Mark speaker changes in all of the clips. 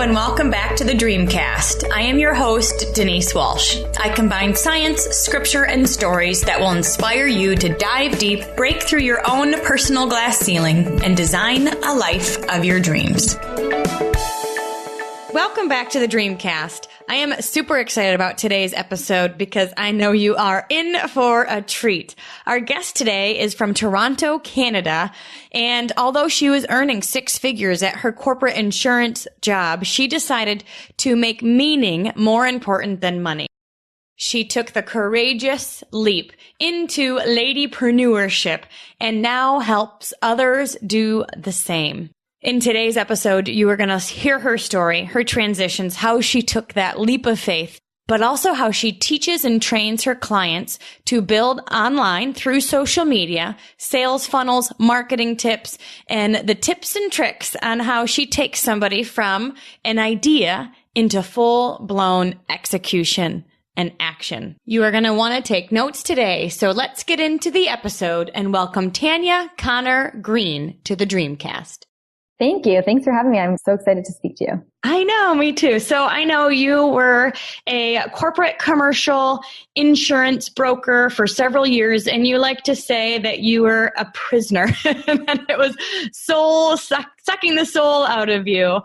Speaker 1: and welcome back to the Dreamcast. I am your host, Denise Walsh. I combine science, scripture, and stories that will inspire you to dive deep, break through your own personal glass ceiling, and design a life of your dreams. Welcome back to the Dreamcast. I am super excited about today's episode because I know you are in for a treat. Our guest today is from Toronto, Canada, and although she was earning six figures at her corporate insurance job, she decided to make meaning more important than money. She took the courageous leap into ladypreneurship and now helps others do the same. In today's episode, you are going to hear her story, her transitions, how she took that leap of faith, but also how she teaches and trains her clients to build online through social media, sales funnels, marketing tips, and the tips and tricks on how she takes somebody from an idea into full-blown execution and action. You are going to want to take notes today, so let's get into the episode and welcome Tanya Conner-Green to the Dreamcast.
Speaker 2: Thank you. Thanks for having me. I'm so excited to speak to you.
Speaker 1: I know, me too. So I know you were a corporate commercial insurance broker for several years, and you like to say that you were a prisoner and that it was sucking the soul out of you.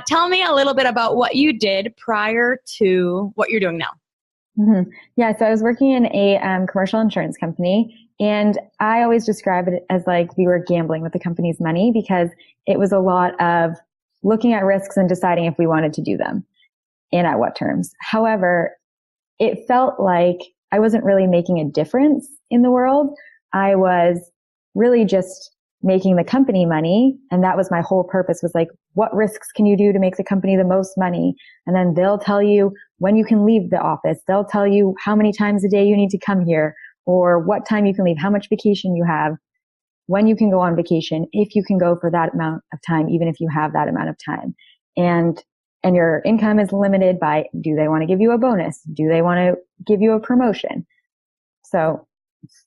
Speaker 1: Tell me a little bit about what you did prior to what you're doing now.
Speaker 2: Mm-hmm. Yeah, so I was working in a commercial insurance company, and I always describe it as like we were gambling with the company's money because it was a lot of looking at risks and deciding if we wanted to do them and at what terms. However, it felt like I wasn't really making a difference in the world. I was really just making the company money. And that was my whole purpose, was like, what risks can you do to make the company the most money? And then they'll tell you when you can leave the office. They'll tell you how many times a day you need to come here, or what time you can leave, how much vacation you have, when you can go on vacation, if you can go for that amount of time, even if you have that amount of time. And your income is limited by, do they want to give you a bonus? Do they want to give you a promotion? So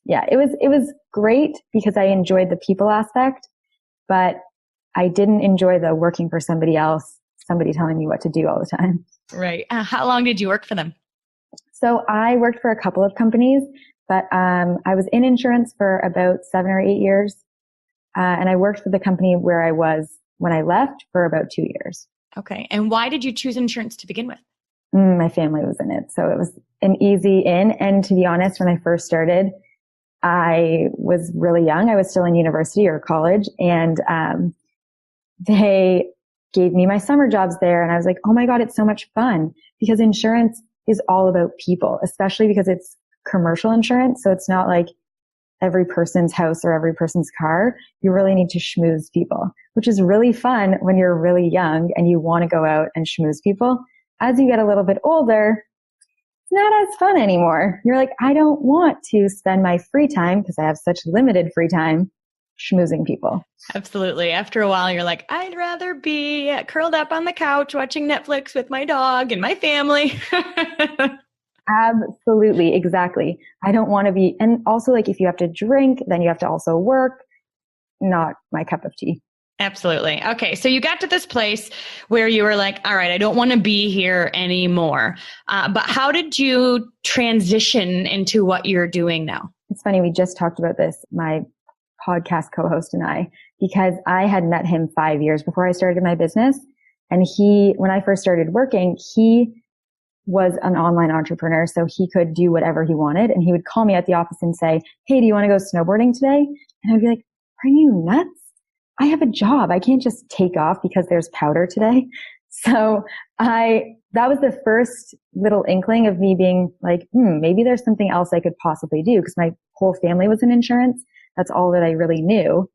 Speaker 2: yeah, it was great because I enjoyed the people aspect, but I didn't enjoy the working for somebody else, somebody telling me what to do all the time.
Speaker 1: Right. How long did you work for them?
Speaker 2: So I worked for a couple of companies, but I was in insurance for about 7 or 8 years. And I worked for the company where I was when I left for about 2 years.
Speaker 1: Okay. And why did you choose insurance to begin with?
Speaker 2: My family was in it. So it was an easy in. And to be honest, when I first started, I was really young. I was still in university or college, and they gave me my summer jobs there. And I was like, oh my God, it's so much fun, because insurance is all about people, especially because it's commercial insurance. So it's not like every person's house or every person's car. You really need to schmooze people, which is really fun when you're really young and you want to go out and schmooze people. As you get a little bit older, it's not as fun anymore. You're like, I don't want to spend my free time, because I have such limited free time, schmoozing people.
Speaker 1: Absolutely. After a while, you're like, I'd rather be curled up on the couch watching Netflix with my dog and my family.
Speaker 2: Absolutely. Exactly. I don't want to be, and also like if you have to drink, then you have to also work. Not my cup of tea.
Speaker 1: Absolutely. Okay. So you got to this place where you were like, all right, I don't want to be here anymore. But how did you transition into what you're doing now?
Speaker 2: It's funny. We just talked about this, my podcast co-host and I, because I had met him 5 years before I started my business. And when I first started working, he was an online entrepreneur, so he could do whatever he wanted. And he would call me at the office and say, hey, do you want to go snowboarding today? And I'd be like, are you nuts? I have a job. I can't just take off because there's powder today. So that was the first little inkling of me being like, maybe there's something else I could possibly do, because my whole family was in insurance. That's all that I really knew.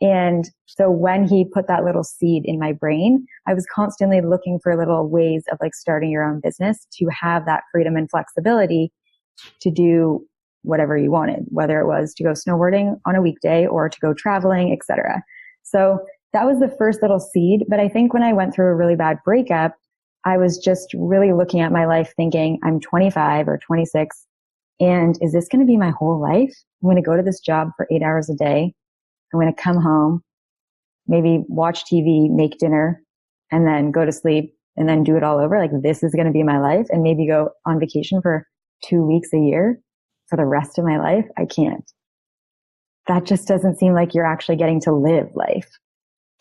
Speaker 2: And so when he put that little seed in my brain, I was constantly looking for little ways of like starting your own business to have that freedom and flexibility to do whatever you wanted, whether it was to go snowboarding on a weekday or to go traveling, etc. So that was the first little seed. But I think when I went through a really bad breakup, I was just really looking at my life thinking, I'm 25 or 26, and is this going to be my whole life? I'm going to go to this job for 8 hours a day. I'm going to come home, maybe watch TV, make dinner, and then go to sleep, and then do it all over. Like, this is going to be my life, and maybe go on vacation for 2 weeks a year for the rest of my life. I can't. That just doesn't seem like you're actually getting to live life.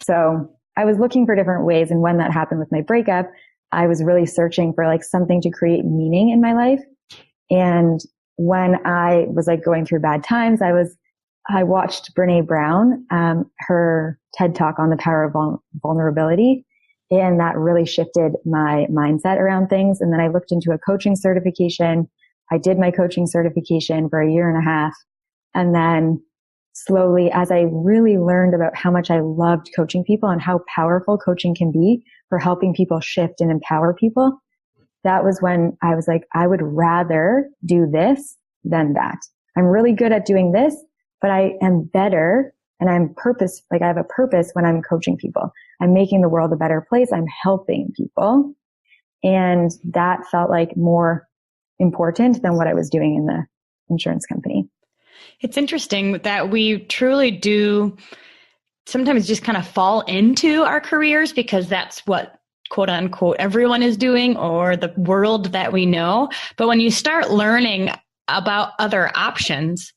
Speaker 2: So I was looking for different ways. And when that happened with my breakup, I was really searching for like something to create meaning in my life. And when I was like going through bad times, I watched Brene Brown, her TED Talk on the power of vulnerability. And that really shifted my mindset around things. And then I looked into a coaching certification. I did my coaching certification for 1.5 years. And then slowly, as I really learned about how much I loved coaching people and how powerful coaching can be for helping people shift and empower people, that was when I was like, I would rather do this than that. I'm really good at doing this, but I am better, and I have a purpose when I'm coaching people. I'm making the world a better place. I'm helping people. And that felt like more important than what I was doing in the insurance company.
Speaker 1: It's interesting that we truly do sometimes just kind of fall into our careers because that's what quote unquote everyone is doing, or the world that we know. But when you start learning about other options,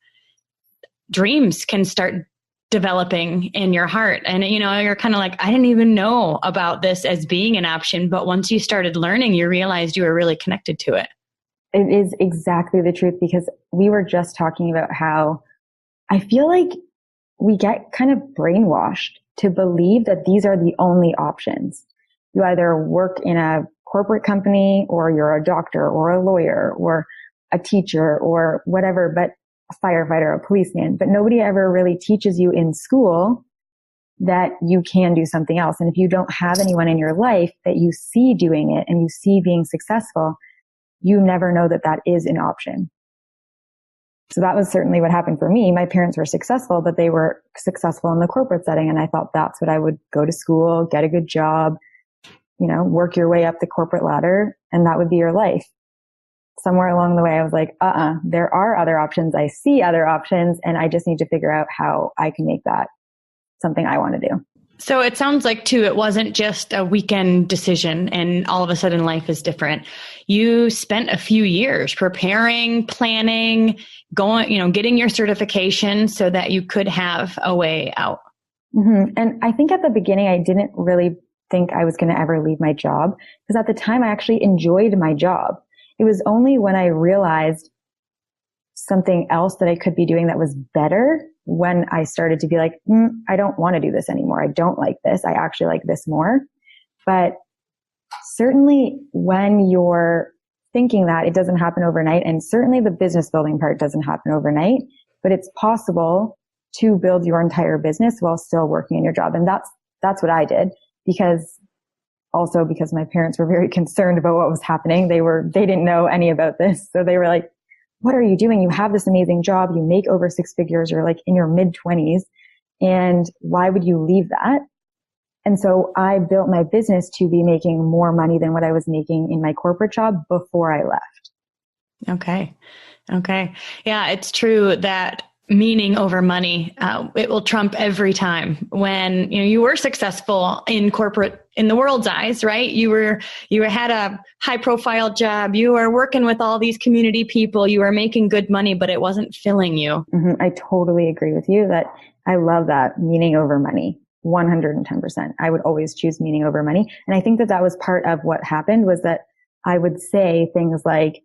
Speaker 1: dreams can start developing in your heart. And, you're kind of like, I didn't even know about this as being an option. But once you started learning, you realized you were really connected to it.
Speaker 2: It is exactly the truth, because we were just talking about how I feel like we get kind of brainwashed to believe that these are the only options. You either work in a corporate company, or you're a doctor or a lawyer or a teacher or whatever, but a firefighter, a policeman. But nobody ever really teaches you in school that you can do something else. And if you don't have anyone in your life that you see doing it and you see being successful, you never know that that is an option. So that was certainly what happened for me. My parents were successful, but they were successful in the corporate setting. And I thought that's what I would go to school, get a good job, work your way up the corporate ladder, and that would be your life. Somewhere along the way, I was like, there are other options. I see other options, and I just need to figure out how I can make that something I want to do.
Speaker 1: So it sounds like, too, it wasn't just a weekend decision and all of a sudden life is different. You spent a few years preparing, planning, getting your certification so that you could have a way out.
Speaker 2: Mm-hmm. And I think at the beginning, I didn't really think I was going to ever leave my job, because at the time I actually enjoyed my job. It was only when I realized something else that I could be doing that was better when I started to be like, I don't want to do this anymore. I don't like this. I actually like this more. But certainly when you're thinking that, it doesn't happen overnight. And certainly the business building part doesn't happen overnight, but it's possible to build your entire business while still working in your job. And that's what I did, because my parents were very concerned about what was happening. They didn't know any about this. So they were like, what are you doing? You have this amazing job. You make over 6 figures. You're like in your mid-20s. And why would you leave that? And so I built my business to be making more money than what I was making in my corporate job before I left.
Speaker 1: Okay. Yeah, it's true that meaning over money, it will trump every time. When you were successful in corporate, in the world's eyes, right? You had a high profile job. You were working with all these community people. You were making good money, but it wasn't filling you.
Speaker 2: Mm-hmm. I totally agree with you that I love that meaning over money. 110%. I would always choose meaning over money. And I think that was part of what happened, was that I would say things like,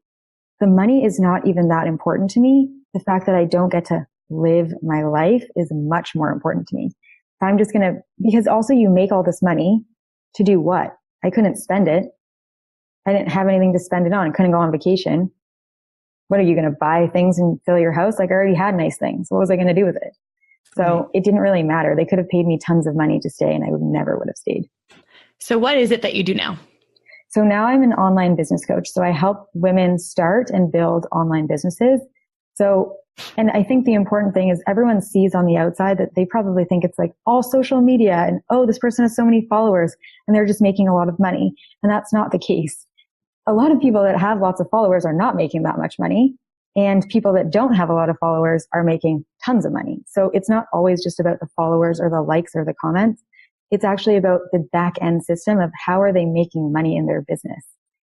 Speaker 2: the money is not even that important to me. The fact that I don't get to live my life is much more important to me. If I'm just because also you make all this money to do what? I couldn't spend it. I didn't have anything to spend it on. I couldn't go on vacation. What are you going to buy things and fill your house? Like, I already had nice things. What was I going to do with it? So It didn't really matter. They could have paid me tons of money to stay, and I never would have stayed.
Speaker 1: So what is it that you do now?
Speaker 2: So now I'm an online business coach. So I help women start and build online businesses. And I think the important thing is everyone sees on the outside that they probably think it's like all social media and, this person has so many followers and they're just making a lot of money. And that's not the case. A lot of people that have lots of followers are not making that much money. And people that don't have a lot of followers are making tons of money. So it's not always just about the followers or the likes or the comments. It's actually about the back end system of how are they making money in their business?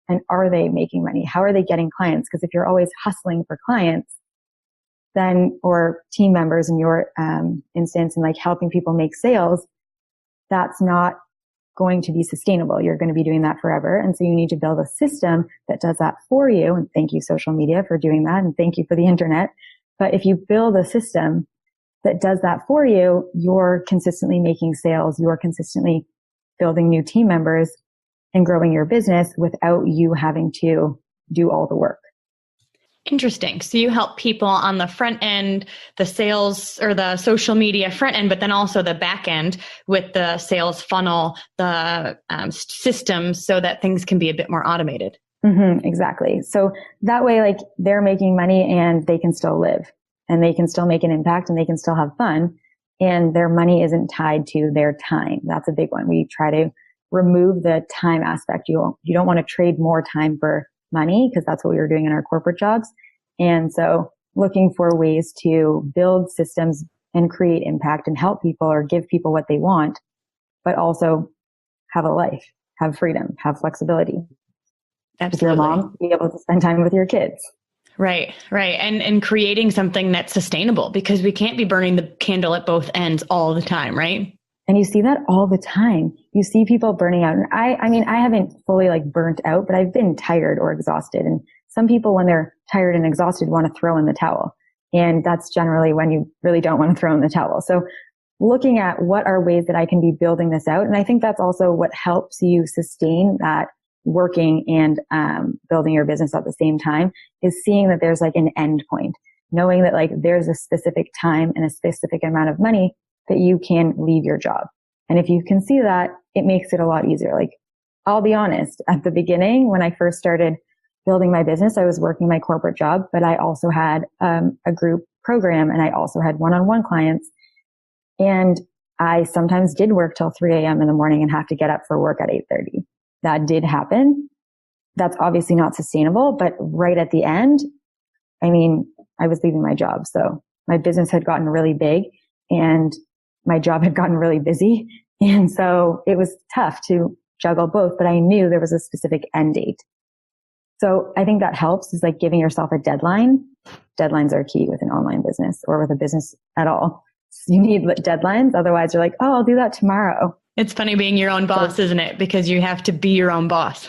Speaker 2: And are they making money? How are they getting clients? Because if you're always hustling for clients, then, or team members in your instance, and like helping people make sales, that's not going to be sustainable. You're going to be doing that forever. And so you need to build a system that does that for you. And thank you, social media, for doing that. And thank you for the internet. But if you build a system that does that for you, you're consistently making sales. You're consistently building new team members and growing your business without you having to do all the work.
Speaker 1: Interesting. So you help people on the front end, the sales or the social media front end, but then also the back end with the sales funnel, the systems, so that things can be a bit more automated.
Speaker 2: Mm-hmm, exactly. So that way, like, they're making money and they can still live and they can still make an impact and they can still have fun, and their money isn't tied to their time. That's a big one. We try to remove the time aspect. You don't want to trade more time for money, because that's what we were doing in our corporate jobs. And so looking for ways to build systems and create impact and help people or give people what they want, but also have a life, have freedom, have flexibility.
Speaker 1: Absolutely.
Speaker 2: If you're a mom, be able to spend time with your kids.
Speaker 1: Right. And creating something that's sustainable, because we can't be burning the candle at both ends all the time, right?
Speaker 2: And you see that all the time. You see people burning out. And I mean, I haven't fully like burnt out, but I've been tired or exhausted. And some people, when they're tired and exhausted, want to throw in the towel. And that's generally when you really don't want to throw in the towel. So looking at what are ways that I can be building this out. And I think that's also what helps you sustain that working and building your business at the same time, is seeing that there's like an end point, knowing that like there's a specific time and a specific amount of money that you can leave your job. And if you can see that, it makes it a lot easier. Like, I'll be honest, at the beginning, when I first started building my business, I was working my corporate job, but I also had a group program, and I also had one-on-one clients. And I sometimes did work till 3 a.m. in the morning and have to get up for work at 8:30. That did happen. That's obviously not sustainable, but right at the end, I mean, I was leaving my job. So my business had gotten really big and my job had gotten really busy. And so it was tough to juggle both, but I knew there was a specific end date. So I think that helps, is like giving yourself a deadline. Deadlines are key with an online business or with a business at all. You need deadlines. Otherwise you're like, oh, I'll do that tomorrow.
Speaker 1: It's funny being your own boss, isn't it? Because you have to be your own boss.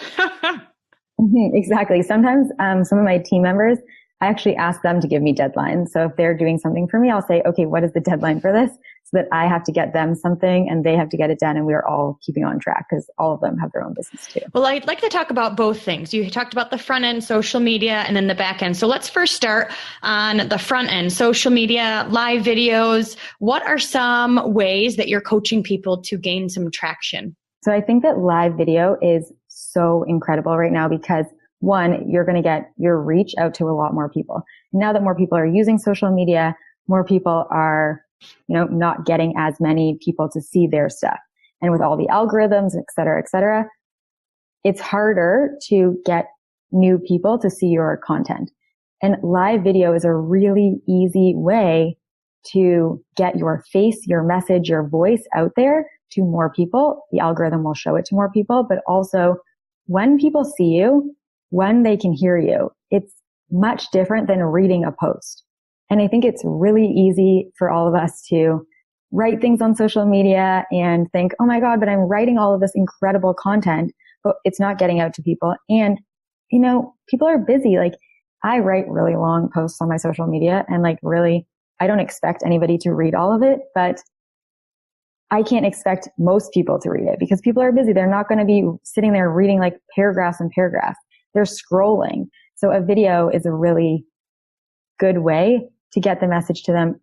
Speaker 2: Exactly. Sometimes some of my team members, I actually ask them to give me deadlines. So if they're doing something for me, I'll say, okay, what is the deadline for this? So that I have to get them something and they have to get it done, and we're all keeping on track, because all of them have their own business too.
Speaker 1: Well, I'd like to talk about both things. You talked about the front end, social media, and then the back end. So let's first start on the front end, social media, live videos. What are some ways that you're coaching people to gain some traction?
Speaker 2: So I think that live video is so incredible right now, because one, you're going to get your reach out to a lot more people. Now that more people are using social media, more people are, not getting as many people to see their stuff. And with all the algorithms, et cetera, it's harder to get new people to see your content. And live video is a really easy way to get your face, your message, your voice out there to more people. The algorithm will show it to more people, but also when people see you, when they can hear you, it's much different than reading a post. And I think it's really easy for all of us to write things on social media and think, oh my God, but I'm writing all of this incredible content, but it's not getting out to people. And, people are busy. Like, I write really long posts on my social media, and like, really, I don't expect anybody to read all of it, but I can't expect most people to read it, because people are busy. They're not going to be sitting there reading like paragraphs and paragraphs. They're scrolling. So a video is a really good way to get the message to them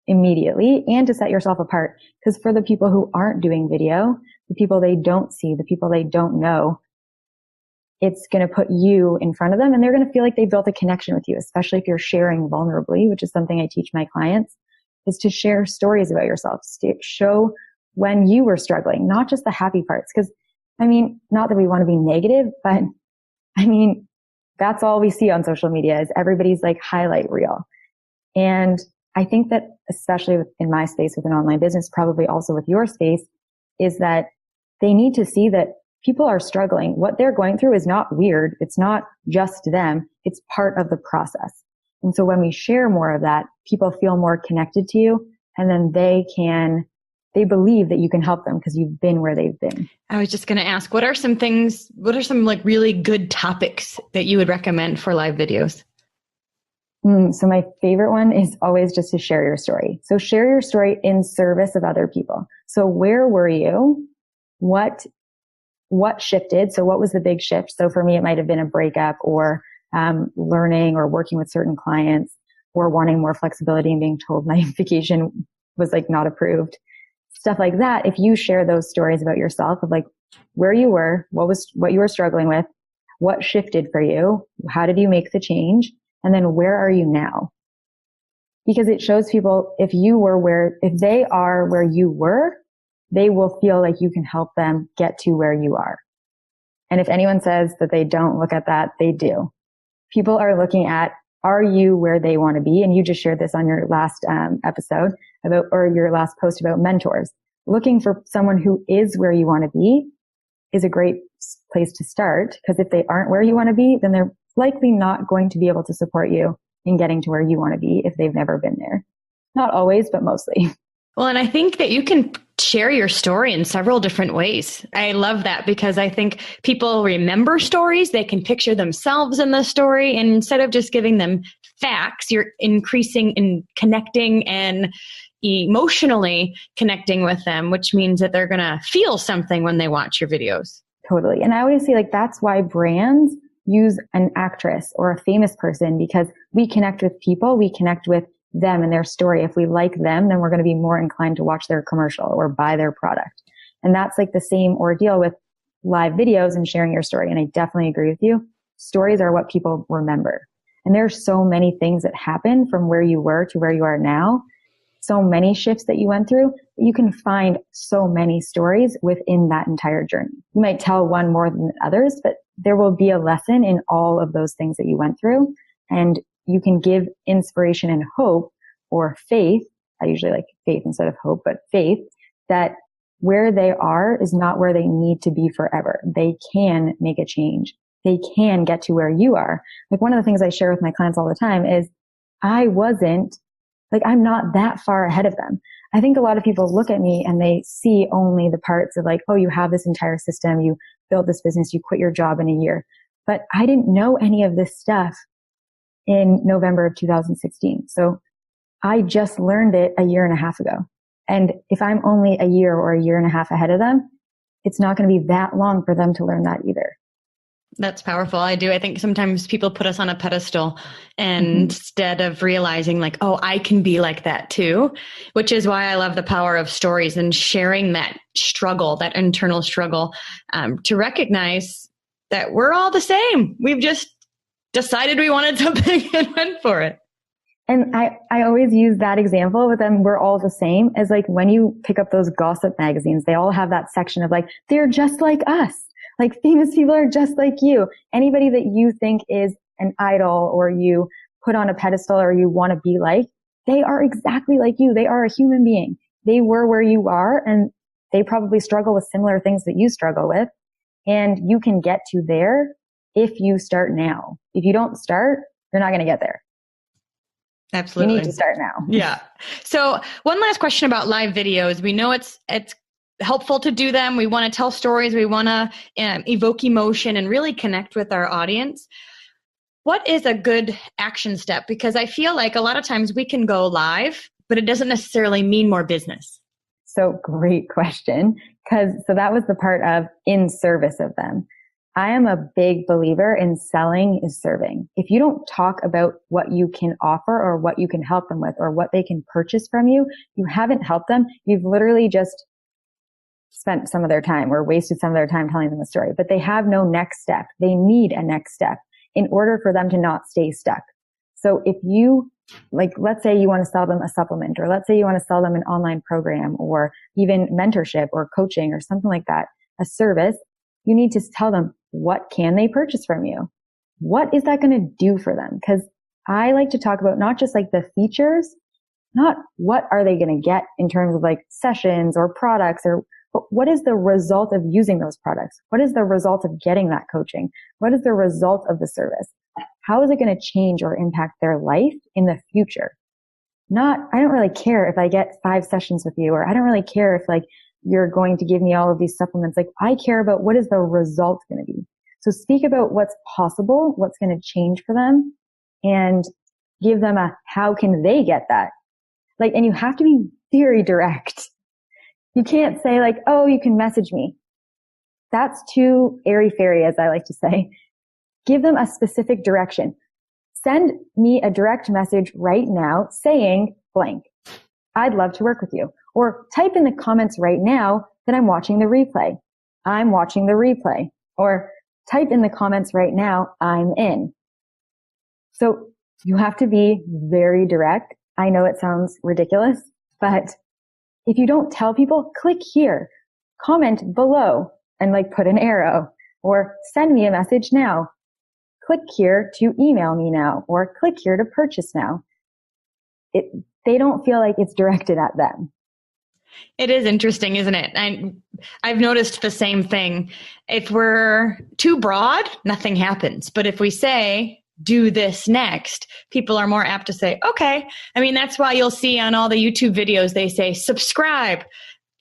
Speaker 2: immediately and to set yourself apart. Because for the people who aren't doing video, the people they don't see, the people they don't know, it's going to put you in front of them, and they're going to feel like they built a connection with you, especially if you're sharing vulnerably, which is something I teach my clients, is to share stories about yourself. Show when you were struggling, not just the happy parts. Because, not that we want to be negative, but that's all we see on social media is everybody's like highlight reel. And I think that especially in my space with an online business, probably also with your space, is that they need to see that people are struggling. What they're going through is not weird. It's not just them. It's part of the process. And so when we share more of that, people feel more connected to you, and then they believe that you can help them because you've been where they've been.
Speaker 1: I was just going to ask, what are some like really good topics that you would recommend for live videos?
Speaker 2: So my favorite one is always just to share your story. So share your story in service of other people. So where were you? What shifted? So what was the big shift? So for me, it might have been a breakup, or learning or working with certain clients, or wanting more flexibility and being told my vacation was like not approved. Stuff like that. If you share those stories about yourself of like where you were, what you were struggling with, what shifted for you, how did you make the change, and then where are you now? Because it shows people if they are where you were, they will feel like you can help them get to where you are. And if anyone says that they don't look at that, they do. People are looking at, are you where they want to be? And you just shared this on your last episode or your last post about mentors. Looking for someone who is where you want to be is a great place to start, because if they aren't where you want to be, then they're likely not going to be able to support you in getting to where you want to be if they've never been there. Not always, but mostly.
Speaker 1: Well, and I think that you can share your story in several different ways. I love that, because I think people remember stories. They can picture themselves in the story. And instead of just giving them facts, you're increasing in connecting and emotionally connecting with them, which means that they're going to feel something when they watch your videos.
Speaker 2: Totally. And I always say, like, that's why brands use an actress or a famous person, because we connect with people, we connect with them and their story. If we like them, then we're going to be more inclined to watch their commercial or buy their product. And that's like the same ordeal with live videos and sharing your story. And I definitely agree with you. Stories are what people remember. And there are so many things that happen from where you were to where you are now. So many shifts that you went through. You can find so many stories within that entire journey. You might tell one more than others, but there will be a lesson in all of those things that you went through. And you can give inspiration and hope, or faith. I usually like faith instead of hope, but faith, that where they are is not where they need to be forever. They can make a change. They can get to where you are. Like, one of the things I share with my clients all the time is I'm not that far ahead of them. I think a lot of people look at me and they see only the parts of like, oh, you have this entire system, you built this business, you quit your job in a year. But I didn't know any of this stuff in November of 2016. So I just learned it a year and a half ago. And if I'm only a year or a year and a half ahead of them, it's not going to be that long for them to learn that either.
Speaker 1: That's powerful. I think sometimes people put us on a pedestal, and instead of realizing like, oh, I can be like that too, which is why I love the power of stories and sharing that struggle, that internal struggle, to recognize that we're all the same. We've just decided we wanted something and went for it.
Speaker 2: And I always use that example with them. We're all the same, as like when you pick up those gossip magazines, they all have that section of like, they're just like us. Like, famous people are just like you. Anybody that you think is an idol or you put on a pedestal or you want to be like, they are exactly like you. They are a human being. They were where you are, and they probably struggle with similar things that you struggle with. And you can get to there if you start now. If you don't start, you're not going to get there.
Speaker 1: Absolutely.
Speaker 2: You need to start now.
Speaker 1: Yeah. So one last question about live videos. We know it's helpful to do them. We want to tell stories. We want to evoke emotion and really connect with our audience. What is a good action step? Because I feel like a lot of times we can go live, but it doesn't necessarily mean more business.
Speaker 2: So great question. So that was the part of in service of them. I am a big believer in selling is serving. If you don't talk about what you can offer or what you can help them with or what they can purchase from you, you haven't helped them. You've literally just spent some of their time or wasted some of their time telling them the story, but they have no next step. They need a next step in order for them to not stay stuck. So if you, like, let's say you want to sell them a supplement, or let's say you want to sell them an online program or even mentorship or coaching or something like that, a service, you need to tell them, what can they purchase from you? What is that going to do for them? Because I like to talk about not just like the features, not what are they going to get in terms of like sessions or products, or what is the result of using those products? What is the result of getting that coaching? What is the result of the service? How is it going to change or impact their life in the future? Not, I don't really care if I get 5 sessions with you, or I don't really care if like you're going to give me all of these supplements. Like, I care about what is the result going to be. So speak about what's possible, what's going to change for them, and give them a how can they get that? Like, and you have to be very direct. You can't say like, oh, you can message me. That's too airy-fairy, as I like to say. Give them a specific direction. Send me a direct message right now saying blank. I'd love to work with you. Or type in the comments right now that I'm watching the replay. I'm watching the replay. Or type in the comments right now, I'm in. So you have to be very direct. I know it sounds ridiculous, but if you don't tell people, click here, comment below, and like put an arrow, or send me a message now. Click here to email me now, or click here to purchase now. They don't feel like it's directed at them.
Speaker 1: It is interesting, isn't it? I've noticed the same thing. If we're too broad, nothing happens. But if we say, do this next, people are more apt to say, okay. I mean, that's why you'll see on all the YouTube videos, they say, subscribe,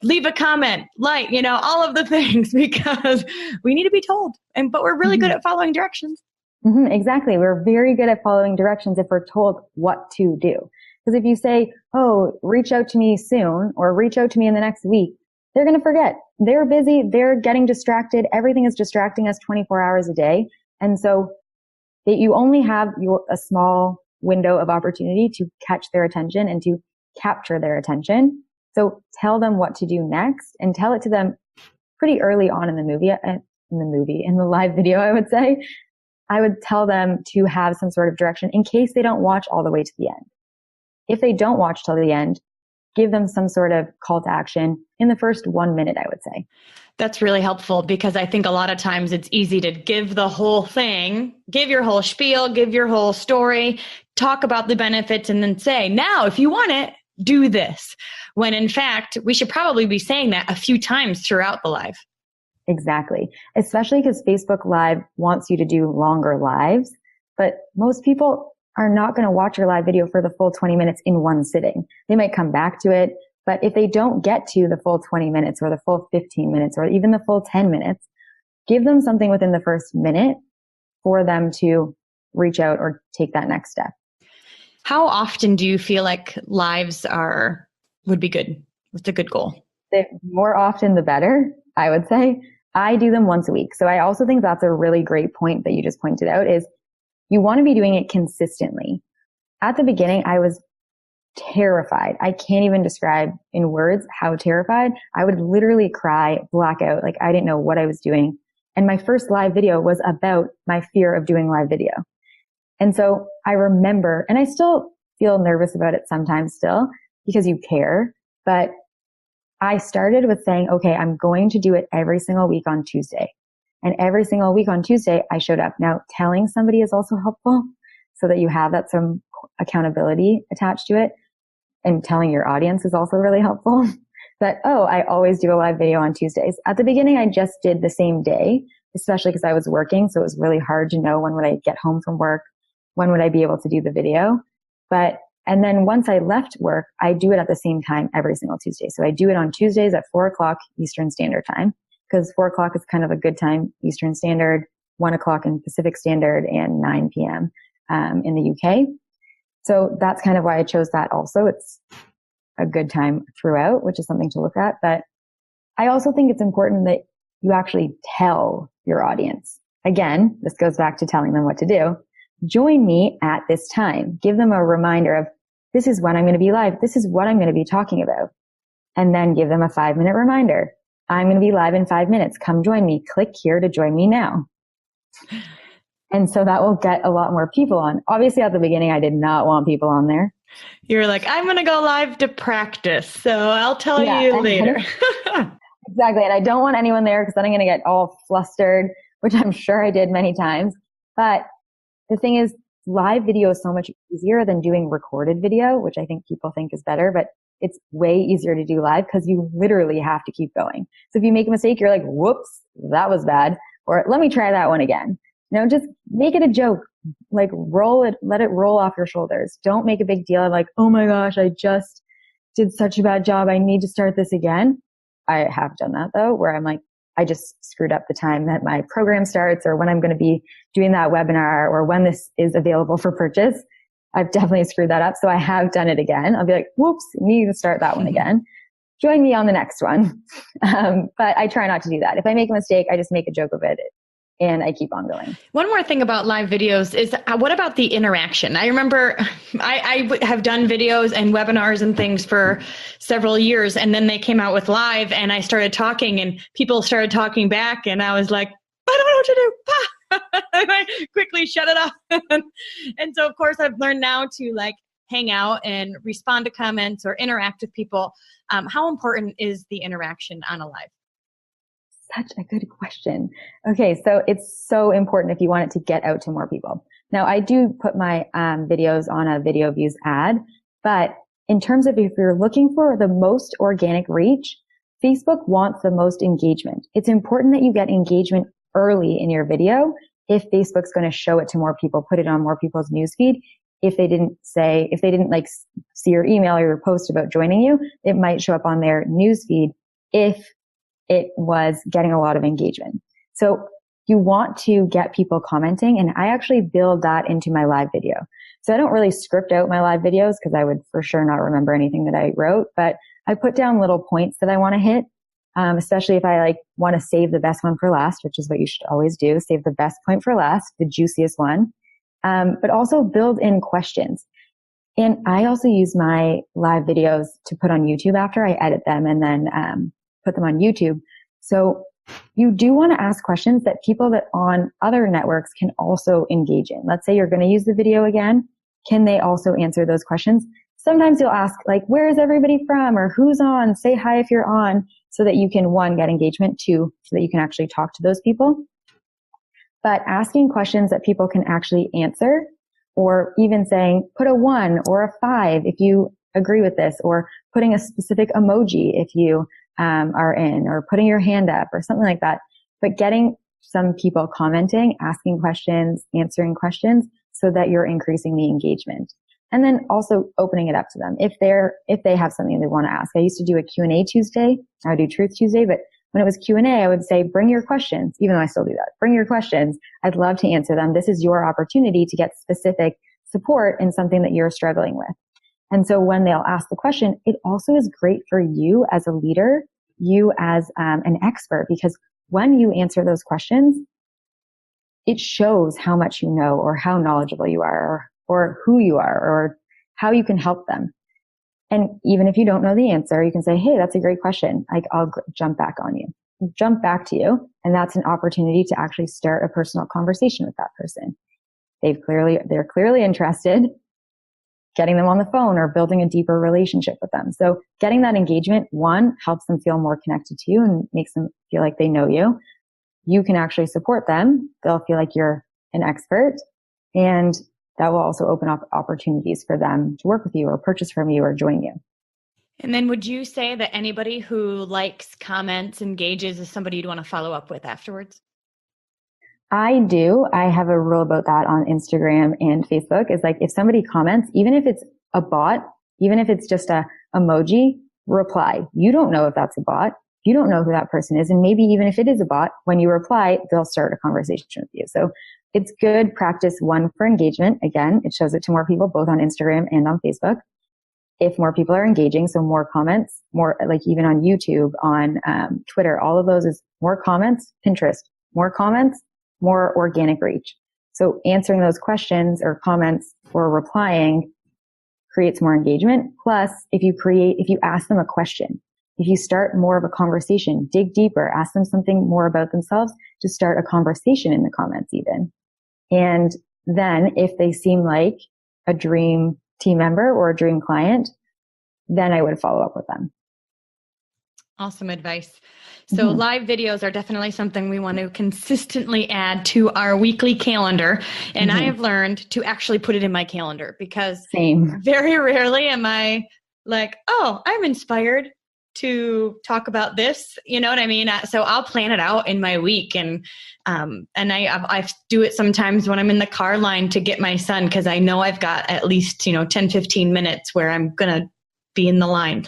Speaker 1: leave a comment, like, all of the things, because we need to be told. But we're really good at following directions.
Speaker 2: Mm-hmm, exactly. We're very good at following directions if we're told what to do. Because if you say, oh, reach out to me soon, or reach out to me in the next week, they're going to forget. They're busy. They're getting distracted. Everything is distracting us 24 hours a day. And so you only have a small window of opportunity to catch their attention and to capture their attention. So tell them what to do next, and tell it to them pretty early on in the live video, I would say. I would tell them to have some sort of direction in case they don't watch all the way to the end. If they don't watch till the end, give them some sort of call to action in the first 1 minute, I would say.
Speaker 1: That's really helpful, because I think a lot of times it's easy to give the whole thing, give your whole spiel, give your whole story, talk about the benefits, and then say, now, if you want it, do this. When in fact, we should probably be saying that a few times throughout the live.
Speaker 2: Exactly. Especially because Facebook Live wants you to do longer lives, but most people are not going to watch your live video for the full 20 minutes in one sitting. They might come back to it, but if they don't get to the full 20 minutes or the full 15 minutes or even the full 10 minutes, give them something within the first minute for them to reach out or take that next step.
Speaker 1: How often do you feel like lives would be good? What's a good goal?
Speaker 2: The more often, the better, I would say. I do them once a week. So I also think that's a really great point that you just pointed out, is you want to be doing it consistently. At the beginning, I was terrified. I can't even describe in words how terrified. I would literally cry, black out, like I didn't know what I was doing. And my first live video was about my fear of doing live video. And so I remember, and I still feel nervous about it sometimes still, because you care, but I started with saying, okay, I'm going to do it every single week on Tuesday. And every single week on Tuesday, I showed up. Now, telling somebody is also helpful so that you have that some accountability attached to it. And telling your audience is also really helpful. That, oh, I always do a live video on Tuesdays. At the beginning, I just did the same day, especially because I was working. So it was really hard to know when would I get home from work, when would I be able to do the video. And then once I left work, I do it at the same time every single Tuesday. So I do it on Tuesdays at 4:00 Eastern Standard Time, because 4:00 is kind of a good time Eastern Standard, 1:00 in Pacific Standard, and 9 p.m. In the UK. So that's kind of why I chose that also. It's a good time throughout, which is something to look at. But I also think it's important that you actually tell your audience. Again, this goes back to telling them what to do. Join me at this time. Give them a reminder of, this is when I'm going to be live. This is what I'm going to be talking about. And then give them a 5-minute reminder. I'm going to be live in 5 minutes. Come join me. Click here to join me now. And so that will get a lot more people on. Obviously, at the beginning, I did not want people on there.
Speaker 1: You're like, I'm going to go live to practice, so I'll tell you later.
Speaker 2: Exactly. And I don't want anyone there, because then I'm going to get all flustered, which I'm sure I did many times. But the thing is, live video is so much easier than doing recorded video, which I think people think is better, but it's way easier to do live because you literally have to keep going. So if you make a mistake, you're like, whoops, that was bad. Or let me try that one again. Just make it a joke. Like let it roll off your shoulders. Don't make a big deal of like, oh my gosh, I just did such a bad job. I need to start this again. I have done that though, where I'm like, I just screwed up the time that my program starts or when I'm going to be doing that webinar or when this is available for purchase. I've definitely screwed that up. So I have done it again. I'll be like, whoops, need to start that one again. Join me on the next one. But I try not to do that. If I make a mistake, I just make a joke of it and I keep on going.
Speaker 1: One more thing about live videos is what about the interaction? I remember I have done videos and webinars and things for several years, and then they came out with live and I started talking and people started talking back and I was like, I don't know what to do. And I quickly shut it off. And so of course I've learned now to like hang out and respond to comments or interact with people. How important is the interaction on a live?
Speaker 2: Such a good question. Okay, so it's so important if you want it to get out to more people. Now, I do put my videos on a video views ad, but in terms of if you're looking for the most organic reach, Facebook wants the most engagement. It's important that you get engagement early in your video if Facebook's going to show it to more people, put it on more people's newsfeed. If they didn't like see your email or your post about joining you, it might show up on their newsfeed if it was getting a lot of engagement. So you want to get people commenting, and I actually build that into my live video. So I don't really script out my live videos because I would for sure not remember anything that I wrote, but I put down little points that I want to hit, especially if I want to save the best one for last, which is what you should always do. Save the best point for last, the juiciest one, but also build in questions. And I also use my live videos to put on YouTube after I edit them and then put them on YouTube. So you do want to ask questions that people that on other networks can also engage in. Let's say you're going to use the video again. Can they also answer those questions? Sometimes you'll ask like, where is everybody from? Or who's on? Say hi if you're on, so that you can, one, get engagement, two, so that you can actually talk to those people. But asking questions that people can actually answer, or even saying, put a 1 or a 5 if you agree with this, or putting a specific emoji if you are in, or putting your hand up or something like that. But getting some people commenting, asking questions, answering questions so that you're increasing the engagement. And then also opening it up to them. If they have something they want to ask. I used to do a Q&A Tuesday. I would do Truth Tuesday, but when it was Q&A, I would say, bring your questions, even though I still do that. Bring your questions. I'd love to answer them. This is your opportunity to get specific support in something that you're struggling with. And so when they'll ask the question, it also is great for you as a leader, you as an expert, because when you answer those questions, it shows how much you know or how knowledgeable you are or who you are or how you can help them. And even if you don't know the answer, you can say, hey, that's a great question. I'll jump back on you, jump back to you. And that's an opportunity to actually start a personal conversation with that person. They're clearly interested. Getting them on the phone or building a deeper relationship with them. So getting that engagement, one, helps them feel more connected to you and makes them feel like they know you. You can actually support them. They'll feel like you're an expert, and that will also open up opportunities for them to work with you or purchase from you or join you.
Speaker 1: And then would you say that anybody who likes, comments, engages is somebody you'd want to follow up with afterwards?
Speaker 2: I do. I have a rule about that on Instagram and Facebook. Is like if somebody comments, even if it's a bot, even if it's just a emoji, reply. You don't know if that's a bot. You don't know who that person is. And maybe even if it is a bot, when you reply, they'll start a conversation with you. So it's good practice, one, for engagement. Again, it shows it to more people, both on Instagram and on Facebook. If more people are engaging, so more comments, more like even on YouTube, on Twitter, all of those is more comments, Pinterest, more comments, more organic reach. So answering those questions or comments or replying creates more engagement. Plus, if you ask them a question, if you start more of a conversation, dig deeper, ask them something more about themselves, to start a conversation in the comments even. And then if they seem like a dream team member or a dream client, then I would follow up with them.
Speaker 1: Awesome advice. So live videos are definitely something we want to consistently add to our weekly calendar. And I have learned to actually put it in my calendar because very rarely am I like, oh, I'm inspired to talk about this. You know what I mean? So I'll plan it out in my week. And I do it sometimes when I'm in the car line to get my son, because I know I've got at least, 10, 15 minutes where I'm going to be in the line.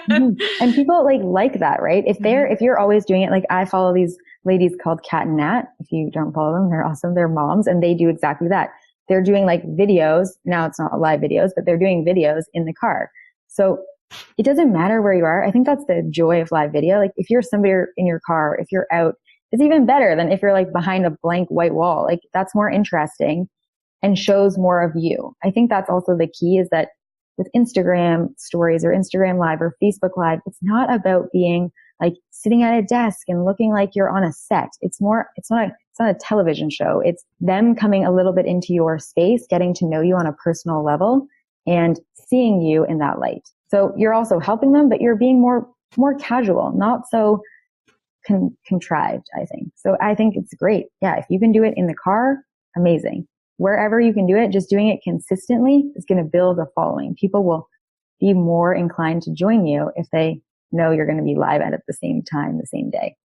Speaker 2: And people like that, right? If you're always doing it, like I follow these ladies called Cat and Nat. If you don't follow them, they're awesome. They're moms, and they do exactly that. They're doing like videos. Now it's not live videos, but they're doing videos in the car. So it doesn't matter where you are. I think that's the joy of live video. Like if you're somewhere in your car, if you're out, it's even better than if you're like behind a blank white wall. Like that's more interesting and shows more of you. I think that's also the key, is that with Instagram stories or Instagram live or Facebook live, it's not about being like sitting at a desk and looking like you're on a set. It's not a television show. It's them coming a little bit into your space, getting to know you on a personal level and seeing you in that light. So you're also helping them, but you're being more casual, not so contrived, I think. So I think it's great. Yeah. If you can do it in the car, amazing. Wherever you can do it, just doing it consistently is going to build a following. People will be more inclined to join you if they know you're going to be live at the same time, the same day.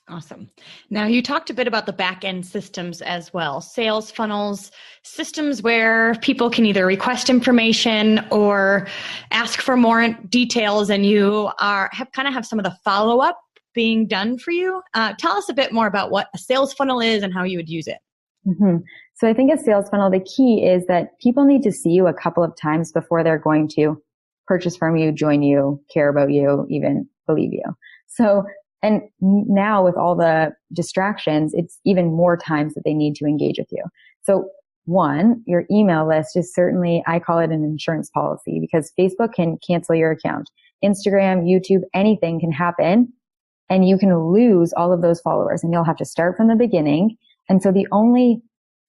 Speaker 1: Awesome. Now, you talked a bit about the backend systems as well. Sales funnels, systems where people can either request information or ask for more details, and you have some of the follow-up being done for you. Tell us a bit more about what a sales funnel is and how you would use it.
Speaker 2: Mm-hmm. So I think a sales funnel, the key is that people need to see you a couple of times before they're going to purchase from you, join you, care about you, even believe you. So, and now with all the distractions, it's even more times that they need to engage with you. So one, your email list is certainly, I call it an insurance policy, because Facebook can cancel your account. Instagram, YouTube, anything can happen, and you can lose all of those followers, and you'll have to start from the beginning. And so the only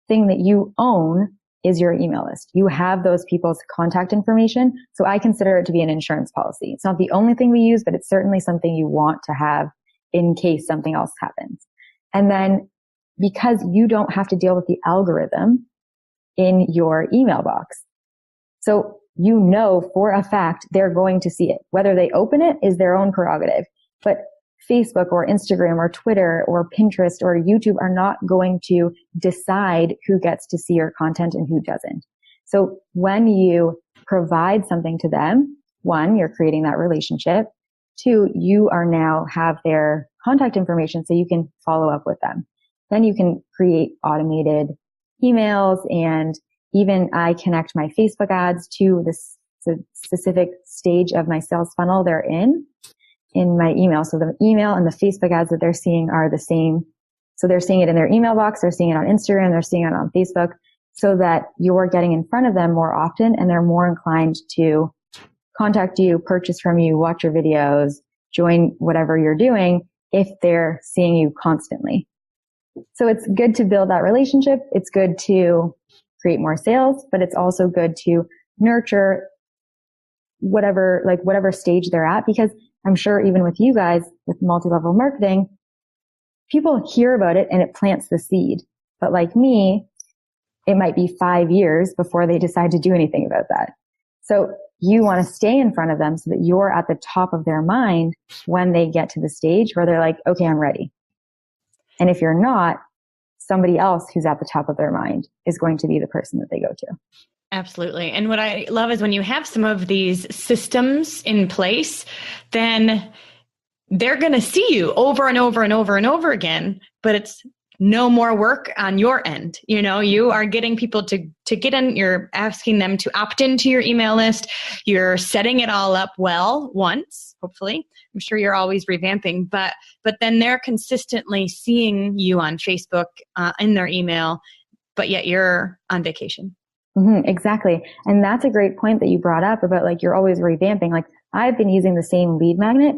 Speaker 2: thing that you own is your email list. You have those people's contact information. So I consider it to be an insurance policy. It's not the only thing we use, but it's certainly something you want to have in case something else happens. And then because you don't have to deal with the algorithm in your email box. So you know for a fact they're going to see it. Whether they open it is their own prerogative. But Facebook or Instagram or Twitter or Pinterest or YouTube are not going to decide who gets to see your content and who doesn't. So when you provide something to them, one, you're creating that relationship. Two, you are now have their contact information so you can follow up with them. Then you can create automated emails, and even I connect my Facebook ads to this specific stage of my sales funnel they're in my email. So the email and the Facebook ads that they're seeing are the same. So they're seeing it in their email box, they're seeing it on Instagram, they're seeing it on Facebook, so that you're getting in front of them more often and they're more inclined to contact you, purchase from you, watch your videos, join whatever you're doing if they're seeing you constantly. So it's good to build that relationship. It's good to create more sales, but it's also good to nurture whatever stage they're at, because I'm sure even with you guys with multi-level marketing, people hear about it and it plants the seed. But like me, it might be 5 years before they decide to do anything about that. So you want to stay in front of them so that you're at the top of their mind when they get to the stage where they're like, okay, I'm ready. And if you're not, somebody else who's at the top of their mind is going to be the person that they go to.
Speaker 1: Absolutely. And what I love is when you have some of these systems in place, then they're going to see you over and over and over and over again, but it's no more work on your end. You know, you are getting people to get in, you're asking them to opt into your email list. You're setting it all up well once, hopefully. I'm sure you're always revamping, but then they're consistently seeing you on Facebook, in their email, but yet you're on vacation.
Speaker 2: Mm-hmm, exactly. And that's a great point that you brought up about like, you're always revamping. Like I've been using the same lead magnet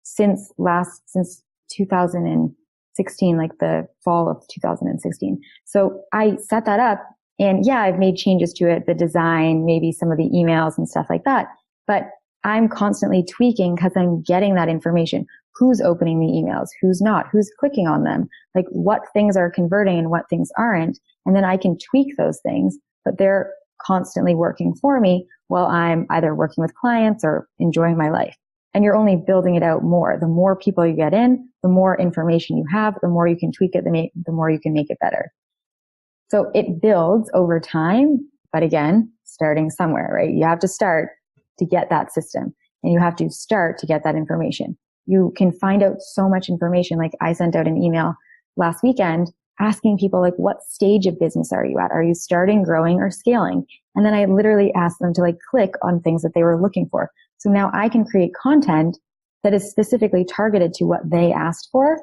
Speaker 2: since 2016, like the fall of 2016. So I set that up, and yeah, I've made changes to it, the design, maybe some of the emails and stuff like that. But I'm constantly tweaking because I'm getting that information. Who's opening the emails? Who's not? Who's clicking on them? Like what things are converting and what things aren't. And then I can tweak those things, but they're constantly working for me while I'm either working with clients or enjoying my life. And you're only building it out more. The more people you get in, the more information you have, the more you can tweak it, the more you can make it better. So it builds over time. But again, starting somewhere, right? You have to start to get that system, and you have to start to get that information. You can find out so much information. Like I sent out an email last weekend asking people, like, what stage of business are you at? Are you starting, growing, or scaling? And then I literally asked them to like click on things that they were looking for. So now I can create content that is specifically targeted to what they asked for.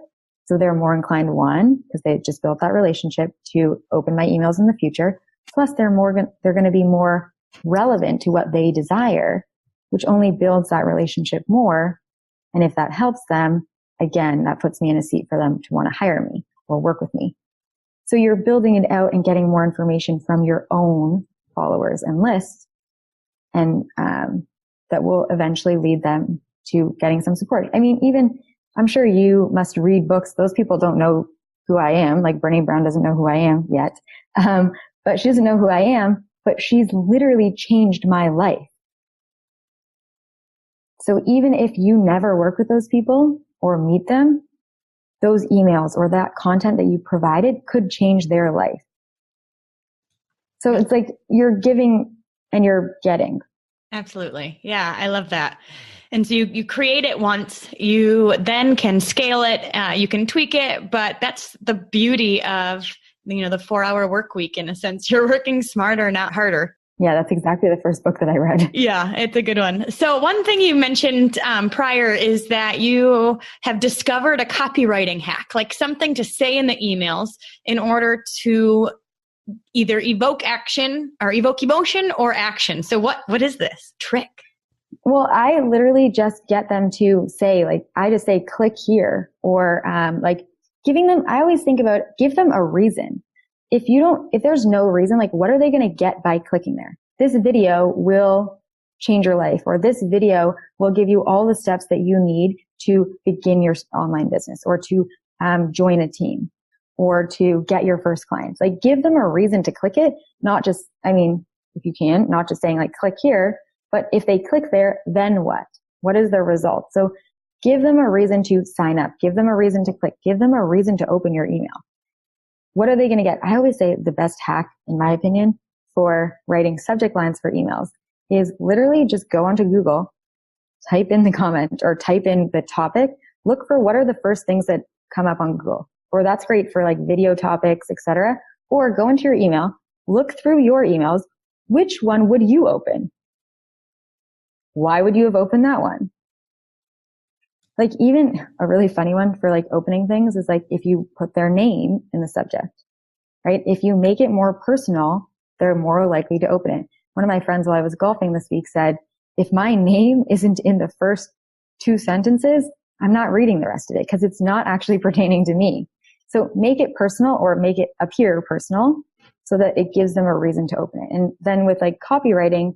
Speaker 2: So they're more inclined, one, because they just built that relationship, to open my emails in the future. Plus they're going to be more relevant to what they desire, which only builds that relationship more. And if that helps them, again, that puts me in a seat for them to want to hire me or work with me. So you're building it out and getting more information from your own followers and lists, and that will eventually lead them to getting some support. I mean, even I'm sure you must read books. Those people don't know who I am. Like Brené Brown doesn't know who I am yet. But she doesn't know who I am, but she's literally changed my life. So even if you never work with those people or meet them, those emails or that content that you provided could change their life. So it's like you're giving and you're getting.
Speaker 1: Absolutely. Yeah, I love that. And so you create it once, you then can scale it, you can tweak it, but that's the beauty of, the 4-hour work week. In a sense, you're working smarter, not harder.
Speaker 2: Yeah, that's exactly the first book that I read.
Speaker 1: Yeah, it's a good one. So one thing you mentioned prior is that you have discovered a copywriting hack, like something to say in the emails in order to either evoke action or evoke emotion or action. So what is this trick?
Speaker 2: Well, I literally just get them to say, like, I just say, click here, or like giving them, I always think about, give them a reason. If there's no reason, like, what are they going to get by clicking there? This video will change your life, or this video will give you all the steps that you need to begin your online business, or to join a team, or to get your first clients. Like, give them a reason to click it, not just, if you can, not just saying like, click here, but if they click there, then what? What is their result? So give them a reason to sign up, give them a reason to click, give them a reason to open your email. What are they going to get? I always say the best hack, in my opinion, for writing subject lines for emails is literally just go onto Google, type in the comment or type in the topic, look for what are the first things that come up on Google. Or that's great for like video topics, etc. Or go into your email, look through your emails. Which one would you open? Why would you have opened that one? Like, even a really funny one for like opening things is like if you put their name in the subject, right? If you make it more personal, they're more likely to open it. One of my friends while I was golfing this week said, if my name isn't in the first 2 sentences, I'm not reading the rest of it because it's not actually pertaining to me. So make it personal, or make it appear personal, so that it gives them a reason to open it. And then with like copywriting,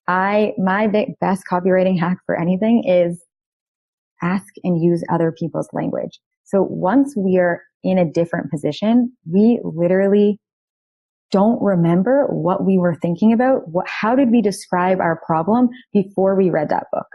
Speaker 2: my best copywriting hack for anything is ask and use other people's language. So once we are in a different position, we literally don't remember what we were thinking about. How did we describe our problem before we read that book?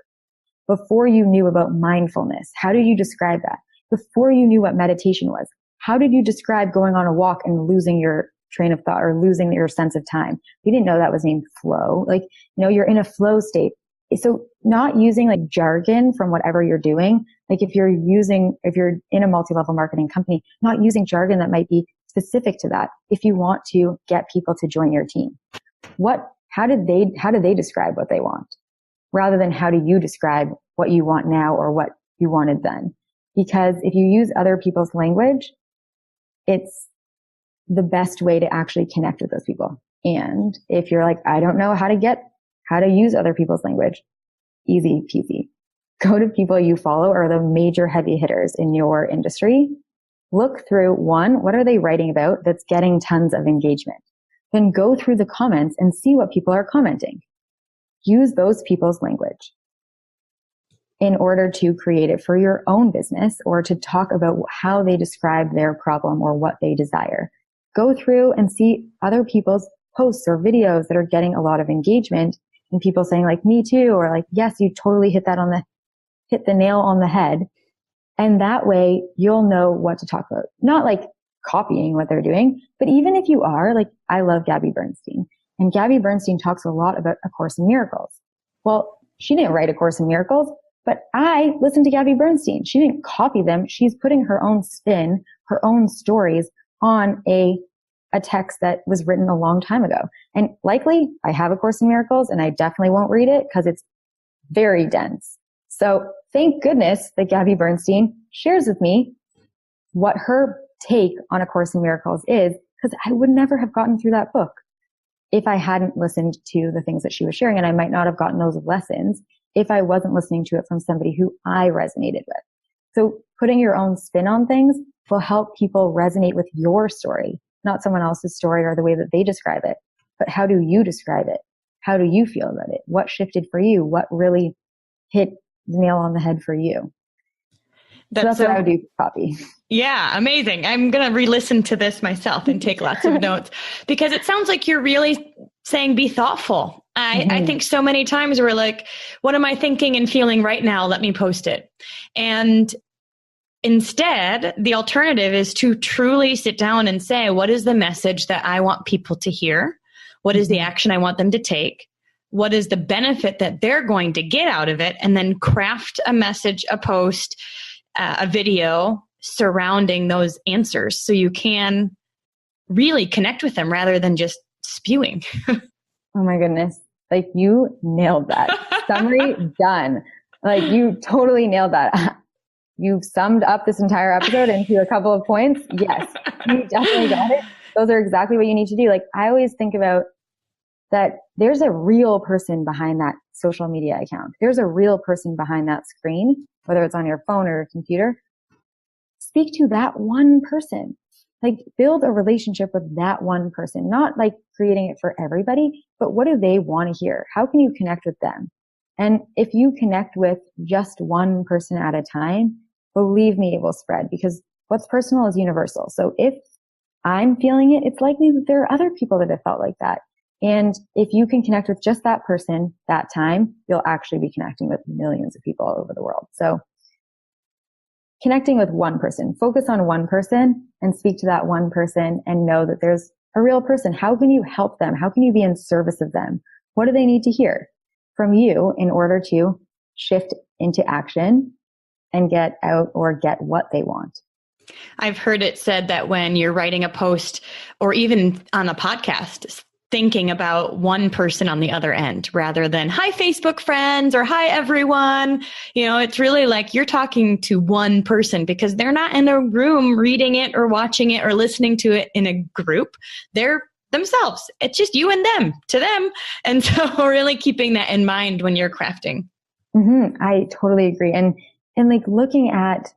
Speaker 2: Before you knew about mindfulness, how did you describe that? Before you knew what meditation was, how did you describe going on a walk and losing your train of thought or losing your sense of time? We didn't know that was named flow. Like, you're in a flow state. So not using like jargon from whatever you're doing. Like if you're in a multi-level marketing company, not using jargon that might be specific to that. If you want to get people to join your team, how do they describe what they want, rather than how do you describe what you want now or what you wanted then? Because if you use other people's language, it's the best way to actually connect with those people. And if you're like, I don't know how to use other people's language, easy peasy. Go to people you follow or the major heavy hitters in your industry. Look through, one, what are they writing about that's getting tons of engagement? Then go through the comments and see what people are commenting. Use those people's language in order to create it for your own business, or to talk about how they describe their problem or what they desire. Go through and see other people's posts or videos that are getting a lot of engagement and people saying like, me too, or like, yes, you totally hit the nail on the head. And that way you'll know what to talk about. Not like copying what they're doing, but even if you are, like, I love Gabby Bernstein, and Gabby Bernstein talks a lot about A Course in Miracles. Well, she didn't write A Course in Miracles, but I listened to Gabby Bernstein. She didn't copy them. She's putting her own spin, her own stories on a text that was written a long time ago. And likely I have A Course in Miracles and I definitely won't read it because it's very dense. So thank goodness that Gabby Bernstein shares with me what her take on A Course in Miracles is, because I would never have gotten through that book if I hadn't listened to the things that she was sharing. And I might not have gotten those lessons if I wasn't listening to it from somebody who I resonated with. So putting your own spin on things will help people resonate with your story, not someone else's story or the way that they describe it, but how do you describe it? How do you feel about it? What shifted for you? What really hit the nail on the head for you? That's what I would do for copy.
Speaker 1: Yeah, amazing. I'm going to re-listen to this myself and take lots of notes, because it sounds like you're really saying be thoughtful. I think so many times we're like, what am I thinking and feeling right now? Let me post it. And instead, the alternative is to truly sit down and say, what is the message that I want people to hear? What is the action I want them to take? What is the benefit that they're going to get out of it? And then craft a message, a post, a video surrounding those answers so you can really connect with them rather than just spewing.
Speaker 2: Oh my goodness. Like, you nailed that. Summary done. Like, you totally nailed that. You've summed up this entire episode into a couple of points. Yes, you definitely got it. Those are exactly what you need to do. Like, I always think about that there's a real person behind that social media account. There's a real person behind that screen, whether it's on your phone or your computer. Speak to that one person. Like, build a relationship with that one person, not like creating it for everybody, but what do they want to hear? How can you connect with them? And if you connect with just one person at a time, believe me, it will spread, because what's personal is universal. So if I'm feeling it, it's likely that there are other people that have felt like that. And if you can connect with just that person that time, you'll actually be connecting with millions of people all over the world. So connecting with one person, focus on one person and speak to that one person and know that there's a real person. How can you help them? How can you be in service of them? What do they need to hear from you in order to shift into action and get out or get what they want?
Speaker 1: I've heard it said that when you're writing a post or even on a podcast, thinking about one person on the other end rather than, hi, Facebook friends, or hi, everyone. You know, it's really like you're talking to one person, because they're not in a room reading it or watching it or listening to it in a group. They're themselves. It's just you and them to them. And so really keeping that in mind when you're crafting.
Speaker 2: I totally agree. And like looking at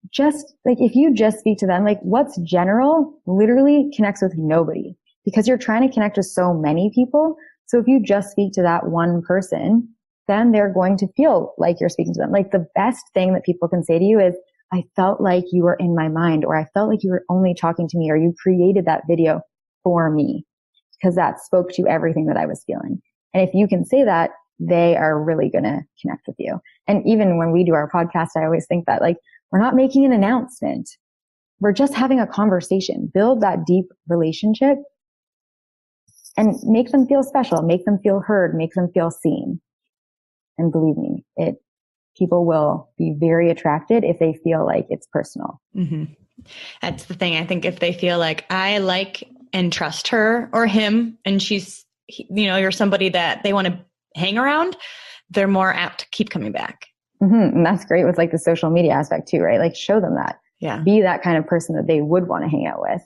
Speaker 2: just like, if you just speak to them, like what's general literally connects with nobody, because you're trying to connect with so many people. So if you just speak to that one person, then they're going to feel like you're speaking to them. Like, the best thing that people can say to you is, I felt like you were in my mind, or I felt like you were only talking to me, or you created that video for me, because that spoke to everything that I was feeling. And if you can say that, they are really going to connect with you. And even when we do our podcast, I always think that, like, we're not making an announcement. We're just having a conversation. Build that deep relationship and make them feel special, make them feel heard, make them feel seen. And believe me, people will be very attracted if they feel like it's personal.
Speaker 1: That's the thing. I think if they feel like I like and trust her or him, and you're somebody that they want to hang around, they're more apt to keep coming back.
Speaker 2: And that's great with like the social media aspect too, right? Like, show them that.
Speaker 1: Yeah.
Speaker 2: Be that kind of person that they would want to hang out with,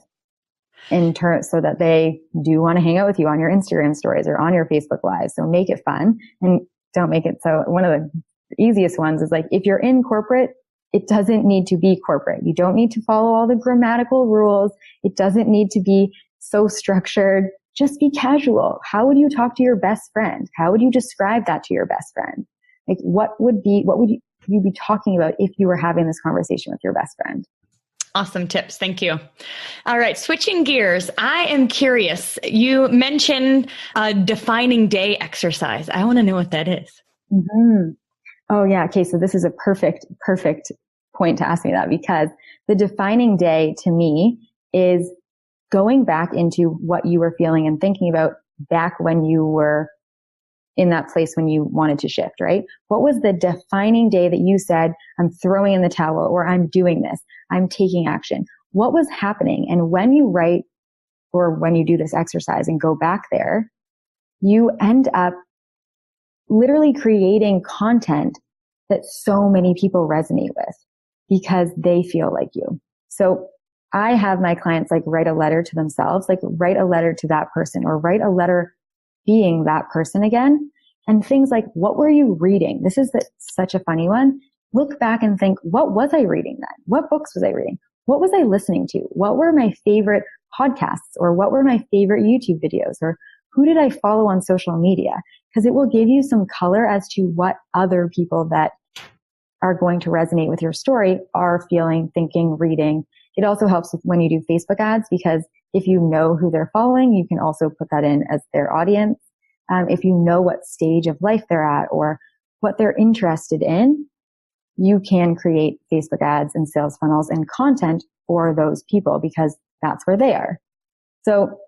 Speaker 2: in turn, so that they do want to hang out with you on your Instagram stories or on your Facebook lives. So make it fun, and don't make it so. One of the easiest ones is like, if you're in corporate, it doesn't need to be corporate. You don't need to follow all the grammatical rules. It doesn't need to be so structured. Just be casual. How would you talk to your best friend? How would you describe that to your best friend? Like, what would you be talking about if you were having this conversation with your best friend?
Speaker 1: Awesome tips. Thank you. All right. Switching gears. I am curious. You mentioned a defining day exercise. I want to know what that is.
Speaker 2: Mm-hmm. Oh yeah. Okay. So this is a perfect point to ask me that, because the defining day to me is going back into what you were feeling and thinking about back when you were in that place when you wanted to shift, right? What was the defining day that you said, I'm throwing in the towel, or I'm doing this, I'm taking action? What was happening? And when you write, or when you do this exercise and go back there, you end up literally creating content that so many people resonate with because they feel like you. So I have my clients like write a letter to themselves, like write a letter to that person, or write a letter being that person again. And things like, what were you reading? This is such a funny one. Look back and think, what was I reading then? What books was I reading? What was I listening to? What were my favorite podcasts, or what were my favorite YouTube videos, or who did I follow on social media? Because it will give you some color as to what other people that are going to resonate with your story are feeling, thinking, reading. It also helps when you do Facebook ads, because if you know who they're following, you can also put that in as their audience. If you know what stage of life they're at or what they're interested in, you can create Facebook ads and sales funnels and content for those people, because that's where they are. So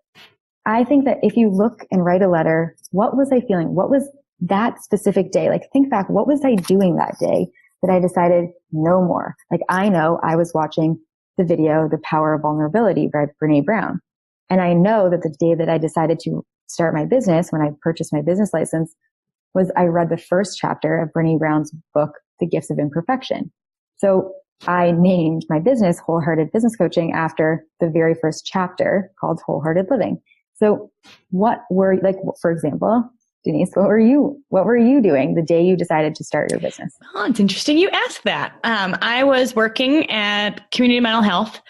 Speaker 2: I think that if you look and write a letter, what was I feeling? What was that specific day? Like, think back, what was I doing that day that I decided no more? Like, I know I was watching the video, The Power of Vulnerability by Brené Brown. And I know that the day that I decided to start my business, when I purchased my business license, was I read the first chapter of Brené Brown's book, The Gifts of Imperfection. So I named my business Wholehearted Business Coaching after the very first chapter called Wholehearted Living. So what were, like, for example, Denise, what were you doing the day you decided to start your business?
Speaker 1: Oh, it's interesting you asked that. I was working at Community Mental Health.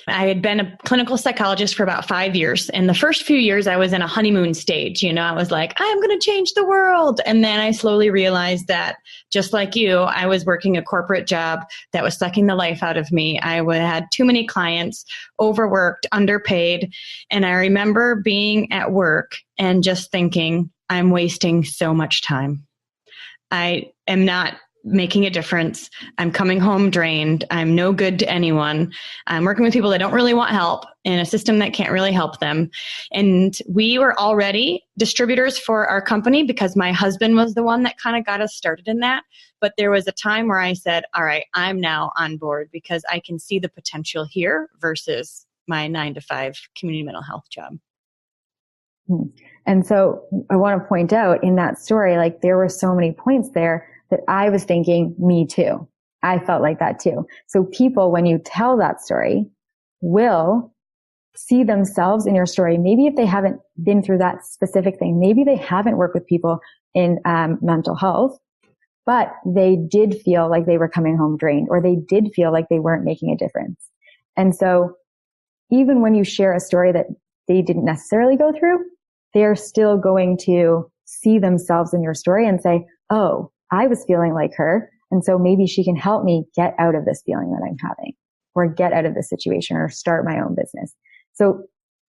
Speaker 1: I had been a clinical psychologist for about 5 years. And the first few years I was in a honeymoon stage. You know, I was like, I'm going to change the world. And then I slowly realized that, just like you, I was working a corporate job that was sucking the life out of me. I had too many clients, overworked, underpaid. And I remember being at work and just thinking, I'm wasting so much time. I am not making a difference. I'm coming home drained. I'm no good to anyone. I'm working with people that don't really want help in a system that can't really help them. And we were already distributors for our company because my husband was the one that kind of got us started in that. But there was a time where I said, all right, I'm now on board because I can see the potential here versus my 9-to-5 community mental health job.
Speaker 2: And so I want to point out in that story, like, there were so many points there that I was thinking, me too. I felt like that too. So people, when you tell that story, will see themselves in your story. Maybe if they haven't been through that specific thing, maybe they haven't worked with people in mental health, but they did feel like they were coming home drained, or they did feel like they weren't making a difference. And so even when you share a story that they didn't necessarily go through, they're still going to see themselves in your story and say, oh, I was feeling like her. And so maybe she can help me get out of this feeling that I'm having, or get out of this situation, or start my own business. So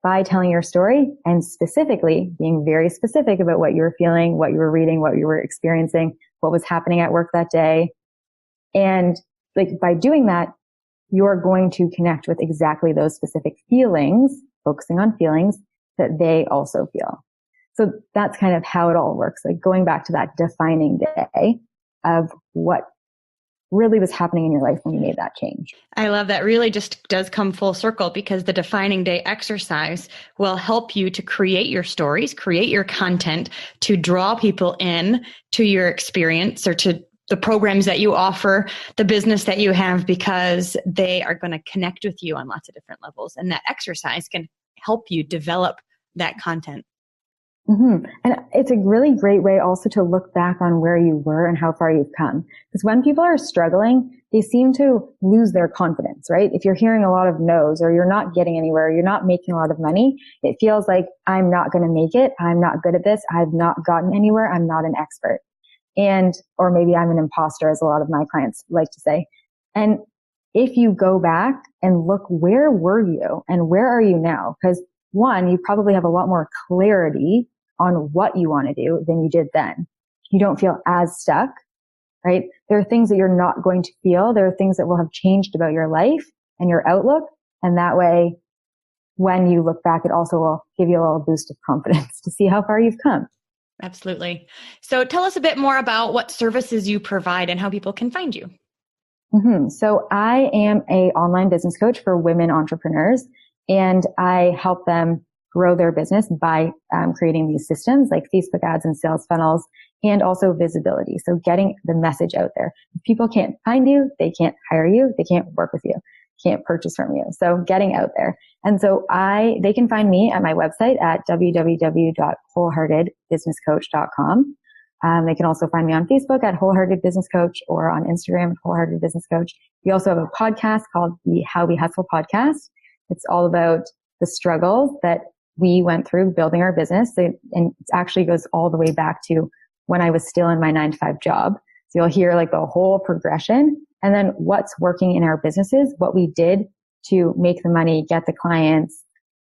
Speaker 2: by telling your story, and specifically being very specific about what you were feeling, what you were reading, what you were experiencing, what was happening at work that day. And like, by doing that, you're going to connect with exactly those specific feelings, focusing on feelings that they also feel. So that's kind of how it all works. Like, going back to that defining day of what really was happening in your life when you made that change.
Speaker 1: I love that. Really just does come full circle, because the defining day exercise will help you to create your stories, create your content, to draw people in to your experience or to the programs that you offer, the business that you have, because they are going to connect with you on lots of different levels. And that exercise can help you develop that content.
Speaker 2: Mm-hmm. And it's a really great way also to look back on where you were and how far you've come. Because when people are struggling, they seem to lose their confidence, right? If you're hearing a lot of no's, or you're not getting anywhere, you're not making a lot of money, it feels like, I'm not going to make it. I'm not good at this. I've not gotten anywhere. I'm not an expert. Or maybe I'm an imposter, as a lot of my clients like to say. And if you go back and look, where were you and where are you now? Because one, you probably have a lot more clarity on what you want to do than you did then. You don't feel as stuck, right? There are things that you're not going to feel. There are things that will have changed about your life and your outlook. And that way, when you look back, it also will give you a little boost of confidence to see how far you've come.
Speaker 1: Absolutely. So tell us a bit more about what services you provide and how people can find you.
Speaker 2: So I am a online business coach for women entrepreneurs, and I help them grow their business by creating these systems like Facebook ads and sales funnels, and also visibility. So getting the message out there. If people can't find you, they can't hire you, they can't work with you, can't purchase from you. So getting out there. And so they can find me at my website at www.wholeheartedbusinesscoach.com. They can also find me on Facebook at Wholehearted Business Coach or on Instagram at Wholehearted Business Coach. We also have a podcast called the How We Hustle podcast. It's all about the struggles that we went through building our business. And it actually goes all the way back to when I was still in my 9-to-5 job. So you'll hear like the whole progression and then what's working in our businesses, what we did to make the money, get the clients,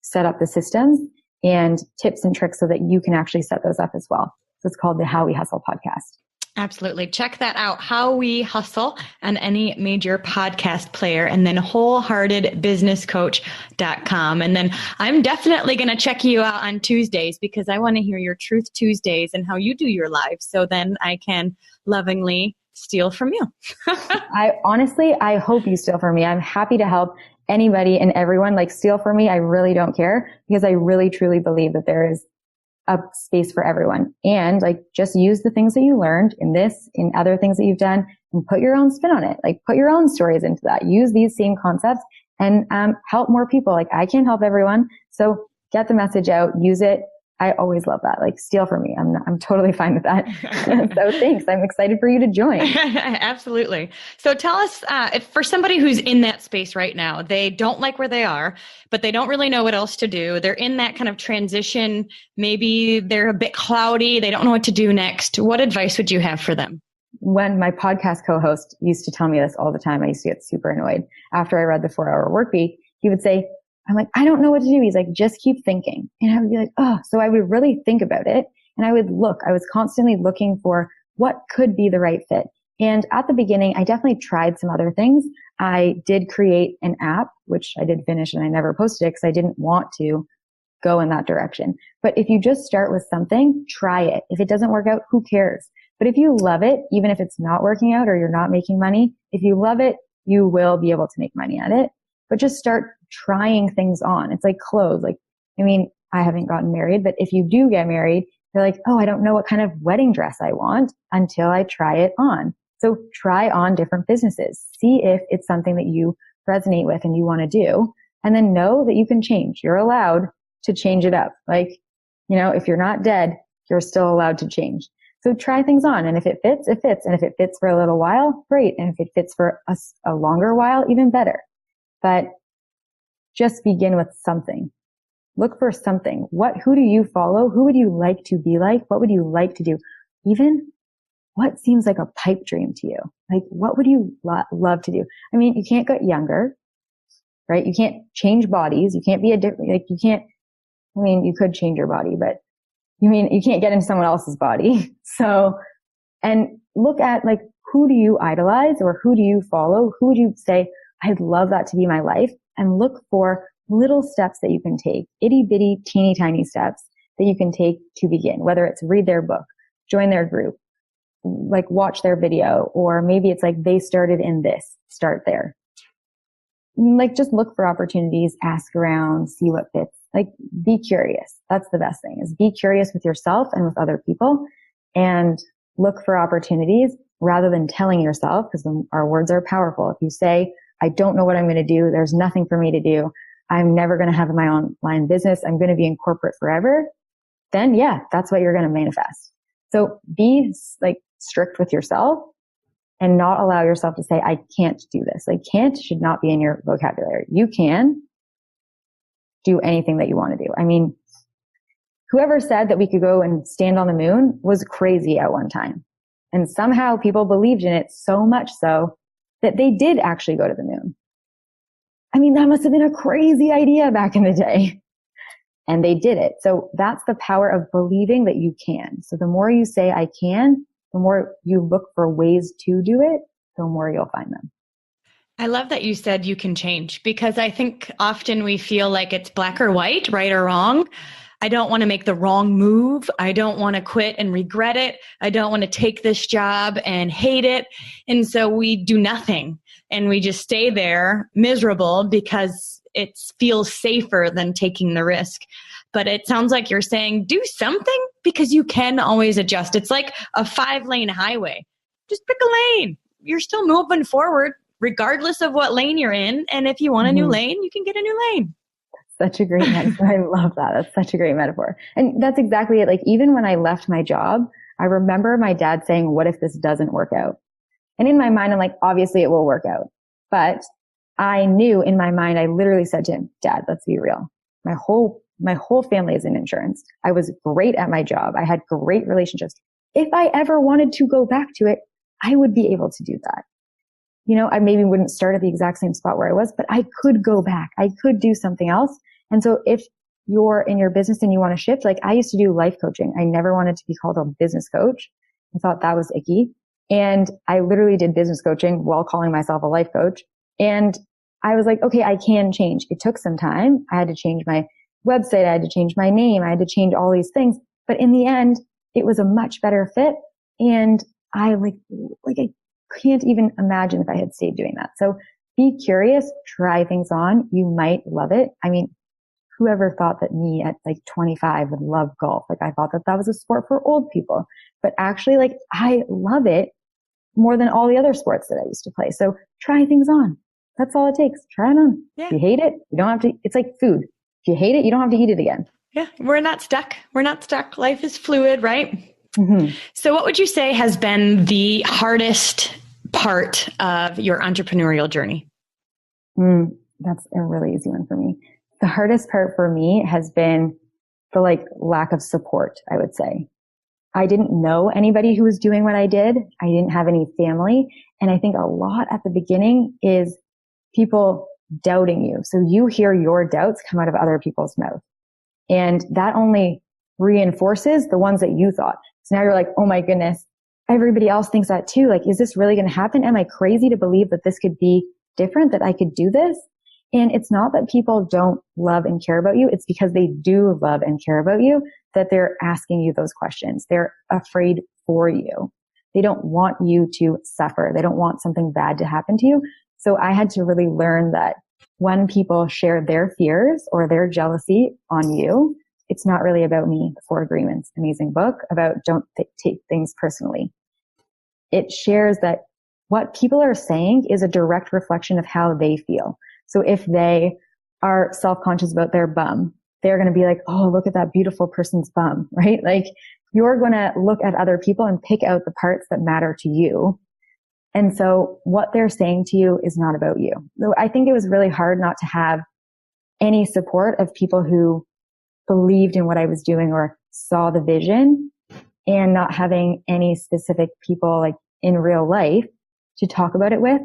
Speaker 2: set up the systems, and tips and tricks so that you can actually set those up as well. So it's called the How We Hustle podcast.
Speaker 1: Absolutely. Check that out. How We Hustle on any major podcast player, and then wholeheartedbusinesscoach.com. And then I'm definitely going to check you out on Tuesdays because I want to hear your Truth Tuesdays and how you do your live. So then I can lovingly steal from you.
Speaker 2: I hope you steal from me. I'm happy to help anybody and everyone. Like, steal from me. I really don't care because I really truly believe that there is a space for everyone. And like, just use the things that you learned in this, in other things that you've done, and put your own spin on it. Like, put your own stories into that. Use these same concepts and help more people. Like, I can't help everyone. So get the message out, use it. I always love that. Like, steal from me. I'm totally fine with that. So thanks. I'm excited for you to join.
Speaker 1: Absolutely. So tell us, if for somebody who's in that space right now, they don't like where they are, but they don't really know what else to do. They're in that kind of transition. Maybe they're a bit cloudy. They don't know what to do next. What advice would you have for them?
Speaker 2: When my podcast co-host used to tell me this all the time, I used to get super annoyed. After I read the 4-Hour Workweek, he would say, I'm like, I don't know what to do. He's like, just keep thinking. And I would be like, oh, so I would really think about it. And I was constantly looking for what could be the right fit. And at the beginning, I definitely tried some other things. I did create an app, which I did finish and I never posted it because I didn't want to go in that direction. But if you just start with something, try it. If it doesn't work out, who cares? But if you love it, even if it's not working out or you're not making money, if you love it, you will be able to make money at it. But just start trying things on. It's like clothes. Like, I mean, I haven't gotten married, but if you do get married, you're like, oh, I don't know what kind of wedding dress I want until I try it on. So try on different businesses. See if it's something that you resonate with and you want to do. And then know that you can change. You're allowed to change it up. Like, if you're not dead, you're still allowed to change. So try things on. And if it fits, it fits. And if it fits for a little while, great. And if it fits for a longer while, even better. But just begin with something. Look for something. Who do you follow? Who would you like to be like? What would you like to do? Even what seems like a pipe dream to you? Like, what would you love to do? I mean, you can't get younger, right? You can't change bodies. You can't be you could change your body, but you can't get into someone else's body. So, and look at like, who do you idolize or who do you follow? Who would you say, I'd love that to be my life? And look for little steps that you can take, itty bitty, teeny tiny steps that you can take to begin, whether it's read their book, join their group, like watch their video, or maybe it's like they started in this, start there. Like, just look for opportunities, ask around, see what fits. Like, be curious. That's the best thing, is be curious with yourself and with other people, and look for opportunities rather than telling yourself, because our words are powerful. If you say, I don't know what I'm going to do, there's nothing for me to do, I'm never going to have my online business, I'm going to be in corporate forever, then yeah, that's what you're going to manifest. So be like strict with yourself and not allow yourself to say, I can't do this. Like, can't should not be in your vocabulary. You can do anything that you want to do. I mean, whoever said that we could go and stand on the moon was crazy at one time. And somehow people believed in it so much so that they did actually go to the moon. I mean, that must have been a crazy idea back in the day. And they did it. So that's the power of believing that you can. So the more you say I can, the more you look for ways to do it, the more you'll find them.
Speaker 1: I love that you said you can change, because I think often we feel like it's black or white, right or wrong. I don't want to make the wrong move. I don't want to quit and regret it. I don't want to take this job and hate it. And so we do nothing and we just stay there miserable because it feels safer than taking the risk. But it sounds like you're saying do something, because you can always adjust. It's like a 5-lane highway. Just pick a lane. You're still moving forward regardless of what lane you're in. And if you want a new lane, you can get a new lane.
Speaker 2: Such a great metaphor. I love that. That's such a great metaphor. And that's exactly it. Like, even when I left my job, I remember my dad saying, what if this doesn't work out? And in my mind, I'm like, obviously it will work out. But I knew in my mind, I literally said to him, Dad, let's be real. My whole family is in insurance. I was great at my job. I had great relationships. If I ever wanted to go back to it, I would be able to do that. You know, I maybe wouldn't start at the exact same spot where I was, but I could go back. I could do something else. And so if you're in your business and you want to shift, like I used to do life coaching. I never wanted to be called a business coach. I thought that was icky. And I literally did business coaching while calling myself a life coach. And I was like, okay, I can change. It took some time. I had to change my website. I had to change my name. I had to change all these things. But in the end, it was a much better fit. And I I can't even imagine if I had stayed doing that. So be curious, try things on. You might love it. I mean, whoever thought that me at like 25 would love golf? Like, I thought that that was a sport for old people, but actually, like, I love it more than all the other sports that I used to play. So try things on. That's all it takes. Try it on.
Speaker 1: Yeah.
Speaker 2: If you hate it, you don't have to. It's like food. If you hate it, you don't have to eat it again.
Speaker 1: Yeah. We're not stuck. We're not stuck. Life is fluid, right?
Speaker 2: Mm-hmm.
Speaker 1: So what would you say has been the hardest part of your entrepreneurial journey?
Speaker 2: That's a really easy one for me. The hardest part for me has been the lack of support, I would say. I didn't know anybody who was doing what I did. I didn't have any family. And I think a lot at the beginning is people doubting you. So you hear your doubts come out of other people's mouth. And that only reinforces the ones that you thought. So now you're like, oh my goodness, everybody else thinks that too. Like, is this really going to happen? Am I crazy to believe that this could be different, that I could do this? And it's not that people don't love and care about you. It's because they do love and care about you that they're asking you those questions. They're afraid for you. They don't want you to suffer. They don't want something bad to happen to you. So I had to really learn that when people share their fears or their jealousy on you, it's not really about me. The 4 Agreements, amazing book about don't take things personally. It shares that what people are saying is a direct reflection of how they feel. So if they are self-conscious about their bum, they're going to be like, oh, look at that beautiful person's bum, right? Like, you're going to look at other people and pick out the parts that matter to you. And so what they're saying to you is not about you. So I think it was really hard not to have any support of people who believed in what I was doing or saw the vision, and not having any specific people like in real life to talk about it with.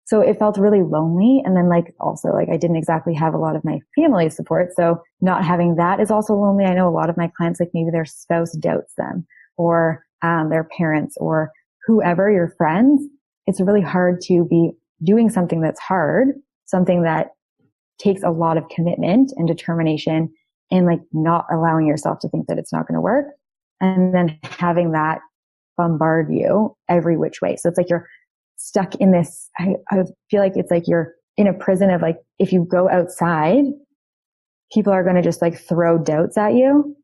Speaker 2: So it felt really lonely. And then also I didn't exactly have a lot of my family support. So not having that is also lonely. I know a lot of my clients, like maybe their spouse doubts them, or their parents, or whoever, your friends. It's really hard to be doing something that's hard, something that takes a lot of commitment and determination, and not allowing yourself to think that it's not going to work. And then having that bombard you every which way. So it's like you're stuck in this, I feel like it's like you're in a prison of if you go outside, people are going to just throw doubts at you.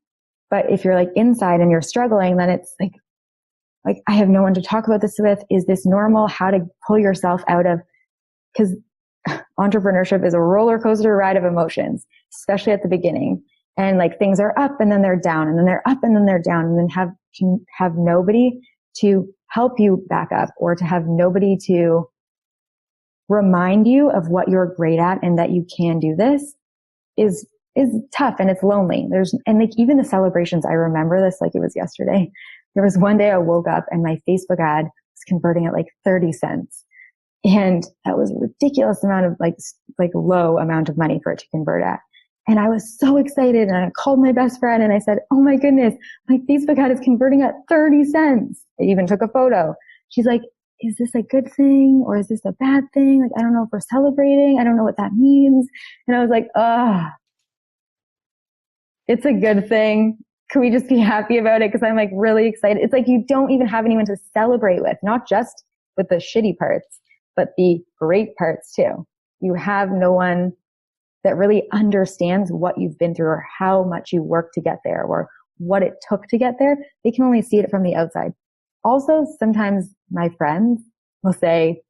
Speaker 2: But if you're inside and you're struggling, then it's like I have no one to talk about this with. Is this normal? How to pull yourself out of, because entrepreneurship is a roller coaster ride of emotions, especially at the beginning. And things are up and then they're down, and then they're up and then they're down, and then have nobody to help you back up, or to have nobody to remind you of what you're great at and that you can do this is tough, and it's lonely. Even the celebrations, I remember this like it was yesterday. There was one day I woke up and my Facebook ad was converting at 30 cents. And that was a ridiculous amount of like low amount of money for it to convert at. And I was so excited, and I called my best friend and I said, oh my goodness, my Facebook ad is converting at 30 cents. I even took a photo. She's like, is this a good thing or is this a bad thing? Like, I don't know if we're celebrating. I don't know what that means. And I was like, it's a good thing. Can we just be happy about it? Because I'm like really excited. It's like you don't even have anyone to celebrate with, not just with the shitty parts, but the great parts too. You have no one that really understands what you've been through or how much you worked to get there or what it took to get there. They can only see it from the outside. Also, sometimes my friends will say,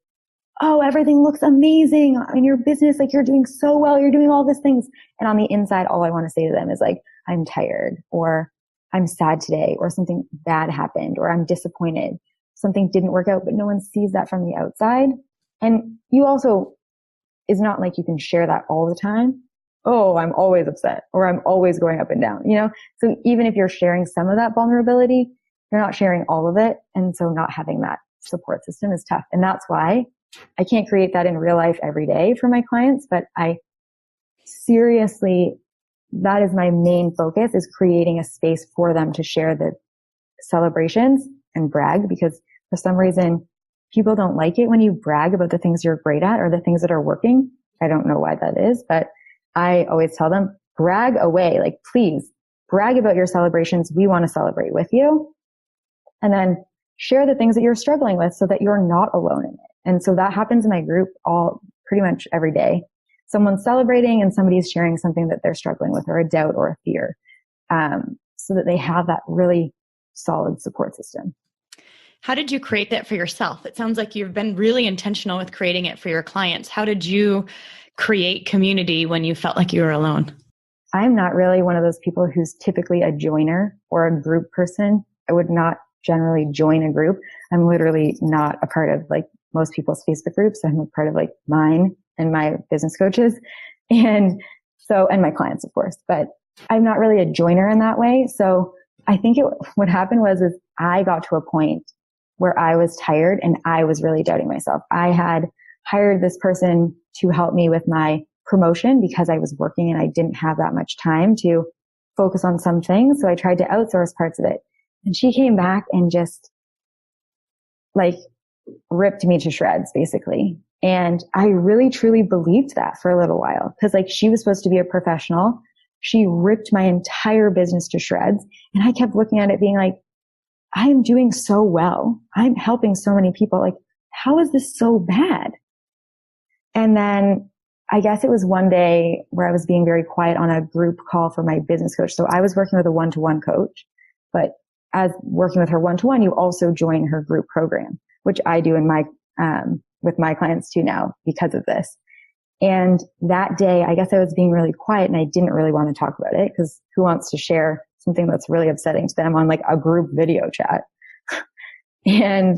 Speaker 2: oh, everything looks amazing in your business. Like, you're doing so well. You're doing all these things. And on the inside, all I want to say to them is like, I'm tired, or I'm sad today, or something bad happened, or I'm disappointed. Something didn't work out, but no one sees that from the outside. And you also, it's not like you can share that all the time. Oh, I'm always upset, or I'm always going up and down, you know? So even if you're sharing some of that vulnerability, you're not sharing all of it. And so not having that support system is tough. And that's why I can't create that in real life every day for my clients, but I seriously, that is my main focus, is creating a space for them to share the celebrations and brag, because for some reason people don't like it when you brag about the things you're great at or the things that are working. I don't know why that is, but I always tell them, brag away. Like, please brag about your celebrations. We want to celebrate with you. And then share the things that you're struggling with so that you're not alone in it. And so that happens in my group pretty much every day. Someone's celebrating and somebody's sharing something that they're struggling with, or a doubt or a fear, so that they have that really solid support system.
Speaker 1: How did you create that for yourself? It sounds like you've been really intentional with creating it for your clients. How did you create community when you felt like you were alone?
Speaker 2: I'm not really one of those people who's typically a joiner or a group person. I would not generally join a group. I'm literally not a part of like most people's Facebook groups. I'm a part of like mine and my business coaches, and my clients, of course, but I'm not really a joiner in that way. So I think what happened was I got to a point where I was tired and I was really doubting myself. I had hired this person to help me with my promotion because I was working and I didn't have that much time to focus on some things. So I tried to outsource parts of it. And she came back and just like ripped me to shreds, basically. And I really truly believed that for a little while, because like she was supposed to be a professional. She ripped my entire business to shreds. And I kept looking at it being like, I am doing so well. I'm helping so many people. Like, how is this so bad? And then I guess it was one day where I was being very quiet on a group call for my business coach. So I was working with a one-to-one coach, but as working with her one-to-one, you also join her group program, which I do in my, with my clients too now because of this. And that day, I guess I was being really quiet and I didn't really want to talk about it, because who wants to share something that's really upsetting to them on like a group video chat? And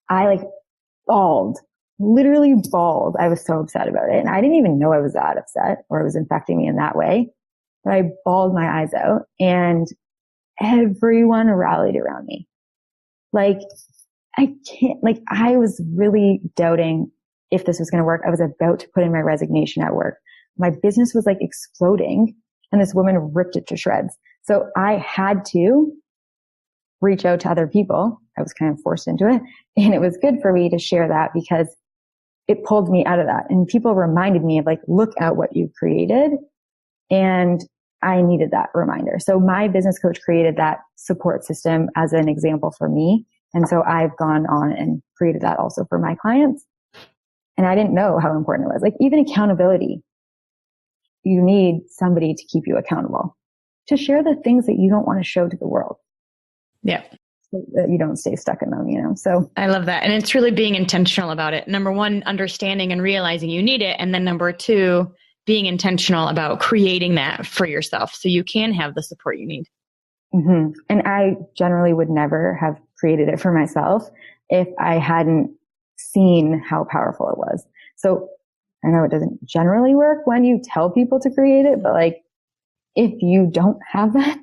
Speaker 2: I like bawled, literally bawled. I was so upset about it. And I didn't even know I was that upset or it was affecting me in that way. But I bawled my eyes out and everyone rallied around me. Like, I was really doubting if this was going to work. I was about to put in my resignation at work. My business was like exploding and this woman ripped it to shreds. So I had to reach out to other people. I was kind of forced into it. And it was good for me to share that because it pulled me out of that. And people reminded me of like, look at what you created. And I needed that reminder. So my business coach created that support system as an example for me. And so I've gone on and created that also for my clients. And I didn't know how important it was. Like, even accountability, you need somebody to keep you accountable, to share the things that you don't want to show to the world.
Speaker 1: Yeah.
Speaker 2: So that you don't stay stuck in them, you know? So
Speaker 1: I love that. And it's really being intentional about it. Number one, understanding and realizing you need it. And then number two, being intentional about creating that for yourself so you can have the support you need.
Speaker 2: Mm-hmm. And I generally would never have created it for myself if I hadn't seen how powerful it was. So I know it doesn't generally work when you tell people to create it, but like, if you don't have that,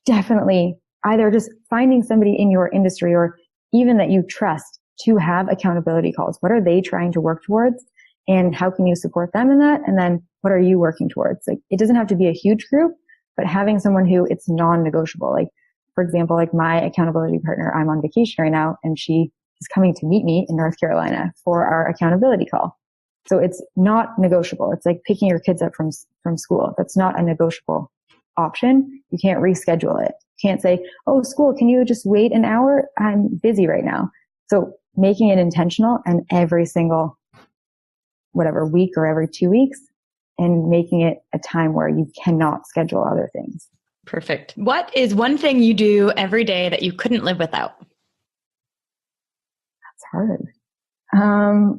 Speaker 2: definitely either just finding somebody in your industry or even that you trust to have accountability calls. What are they trying to work towards? And how can you support them in that? And then what are you working towards? Like, it doesn't have to be a huge group, but having someone who it's non-negotiable. Like, for example, like my accountability partner, I'm on vacation right now, and she is coming to meet me in North Carolina for our accountability call. So it's not negotiable. It's like picking your kids up from school. That's not a negotiable option. You can't reschedule it. You can't say, oh, school, can you just wait an hour? I'm busy right now. So making it intentional, and every single whatever week or every 2 weeks, and making it a time where you cannot schedule other things.
Speaker 1: Perfect. What is one thing you do every day that you couldn't live without?
Speaker 2: That's hard.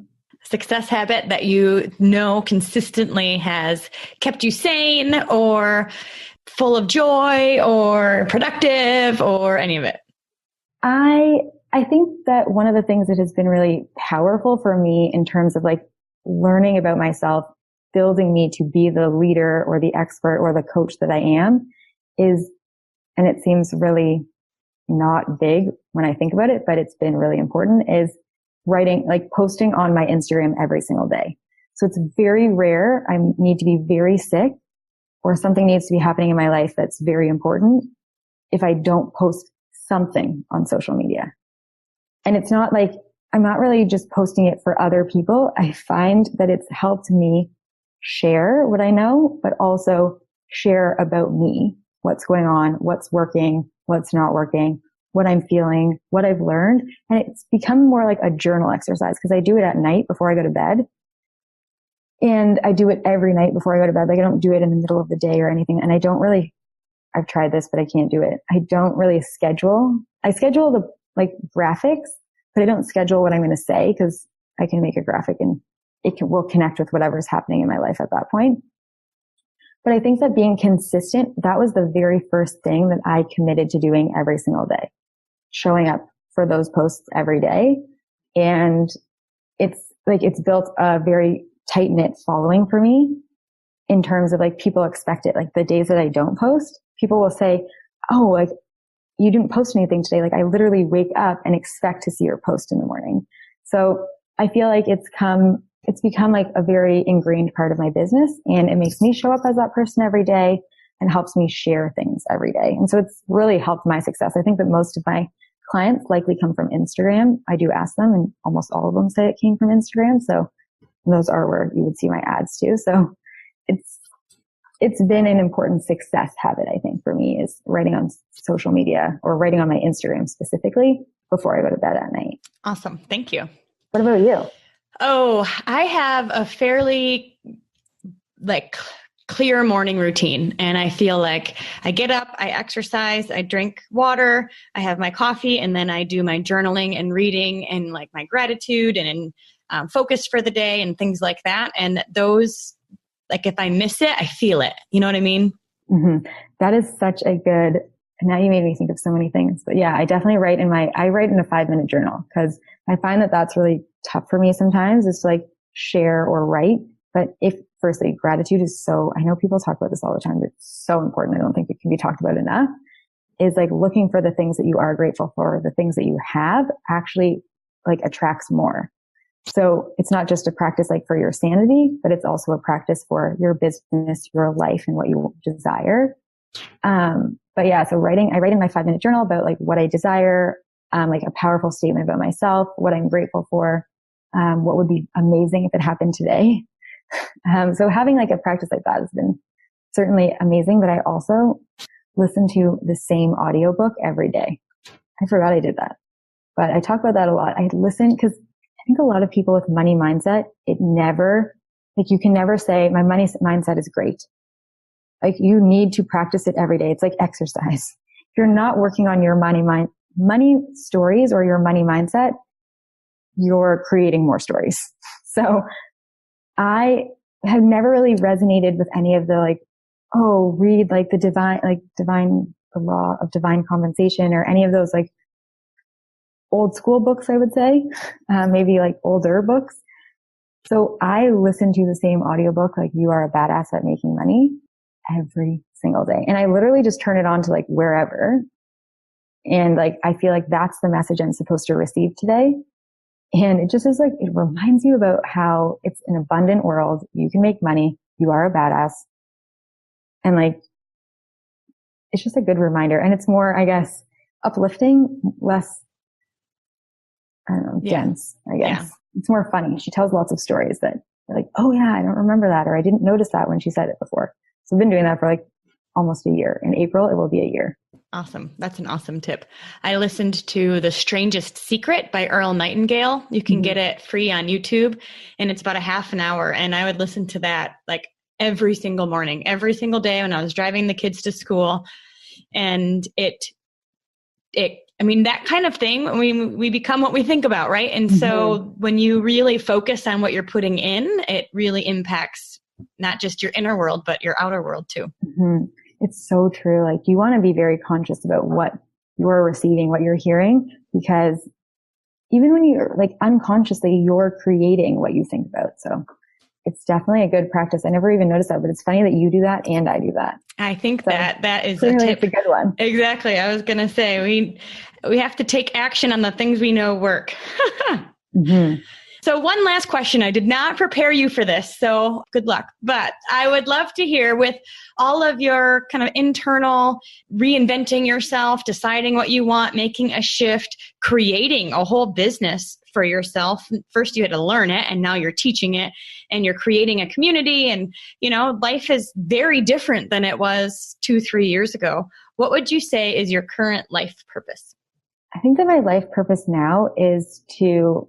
Speaker 1: Success habit that you know consistently has kept you sane or full of joy or productive or any of it?
Speaker 2: I think that one of the things that has been really powerful for me in terms of like learning about myself, building me to be the leader or the expert or the coach that I am is, and it seems really not big when I think about it, but it's been really important, is writing, like posting on my Instagram every single day. So it's very rare. I need to be very sick or something needs to be happening in my life that's very important if I don't post something on social media. And it's not like, I'm not really just posting it for other people. I find that it's helped me share what I know, but also share about me, what's going on, what's working, what's not working, what I'm feeling, what I've learned. And it's become more like a journal exercise because I do it at night before I go to bed. And I do it every night before I go to bed. Like, I don't do it in the middle of the day or anything. And I don't really, I've tried this, but I can't do it. I don't really schedule. I schedule the like graphics, but I don't schedule what I'm going to say because I can make a graphic and will connect with whatever's happening in my life at that point. But I think that being consistent, that was the very first thing that I committed to doing every single day, showing up for those posts every day. And it's built a very tight knit following for me in terms of like people expect it. Like the days that I don't post, people will say, oh, like you didn't post anything today. Like I literally wake up and expect to see your post in the morning. So I feel like it's become like a very ingrained part of my business, and it makes me show up as that person every day and helps me share things every day. And so it's really helped my success. I think that most of my clients likely come from Instagram. I do ask them, and almost all of them say it came from Instagram. So those are where you would see my ads too. So it's been an important success habit, I think, for me, is writing on social media or writing on my Instagram specifically before I go to bed at night.
Speaker 1: Awesome. Thank you.
Speaker 2: What about you?
Speaker 1: Oh, I have a fairly like clear morning routine, and I feel like I get up, I exercise, I drink water, I have my coffee, and then I do my journaling and reading and like my gratitude and focus for the day and things like that. And those, like if I miss it, I feel it. You know what I mean?
Speaker 2: Mm-hmm. That is such a good, now you made me think of so many things, but yeah, I definitely write in a 5-minute journal because I find that that's really tough for me sometimes, is to like share or write. But firstly, gratitude is I know people talk about this all the time, but it's so important. I don't think it can be talked about enough, is like looking for the things that you are grateful for, the things that you have actually like attracts more. So it's not just a practice like for your sanity, but it's also a practice for your business, your life, and what you desire. But yeah, so I write in my 5-minute journal about like what I desire, like a powerful statement about myself, what I'm grateful for, what would be amazing if it happened today. So having like a practice like that has been certainly amazing, but I also listen to the same audiobook every day. I forgot I did that, but I talk about that a lot. I listen because I think a lot of people with money mindset, you can never say my money mindset is great. Like you need to practice it every day. It's like exercise. If you're not working on your money stories or your money mindset, you're creating more stories. So I have never really resonated with any of the like, oh, read like the law of divine compensation or any of those like old school books, I would say, maybe like older books. So I listen to the same audiobook, like You Are a Badass at Making Money, every single day. And I literally just turn it on to like wherever. And like, I feel like that's the message I'm supposed to receive today. And it just is like, it reminds you about how it's an abundant world. You can make money. You are a badass. And like, it's just a good reminder. And it's more, I guess, uplifting, less, I don't know, dense, I guess. Yeah. It's more funny. She tells lots of stories that are like, oh yeah, I don't remember that, or I didn't notice that when she said it before. So I've been doing that for like almost a year. In April, it will be a year.
Speaker 1: Awesome. That's an awesome tip. I listened to The Strangest Secret by Earl Nightingale. You can get it free on YouTube, and it's about a half an hour. And I would listen to that like every single morning, every single day when I was driving the kids to school. And I mean, that kind of thing, we become what we think about, right? And so when you really focus on what you're putting in, it really impacts not just your inner world, but your outer world too.
Speaker 2: It's so true. Like, you want to be very conscious about what you're receiving, what you're hearing, because even when you're like unconsciously, you're creating what you think about. So it's definitely a good practice. I never even noticed that, but it's funny that you do that and I do that.
Speaker 1: I think so that is a tip.
Speaker 2: It's a good one.
Speaker 1: Exactly. I was going to say, we have to take action on the things we know work. So one last question. I did not prepare you for this, so good luck. But I would love to hear, with all of your kind of internal reinventing yourself, deciding what you want, making a shift, creating a whole business for yourself. First you had to learn it, and now you're teaching it, and you're creating a community, and life is very different than it was 2-3 years ago. What would you say is your current life purpose?
Speaker 2: I think that my life purpose now is to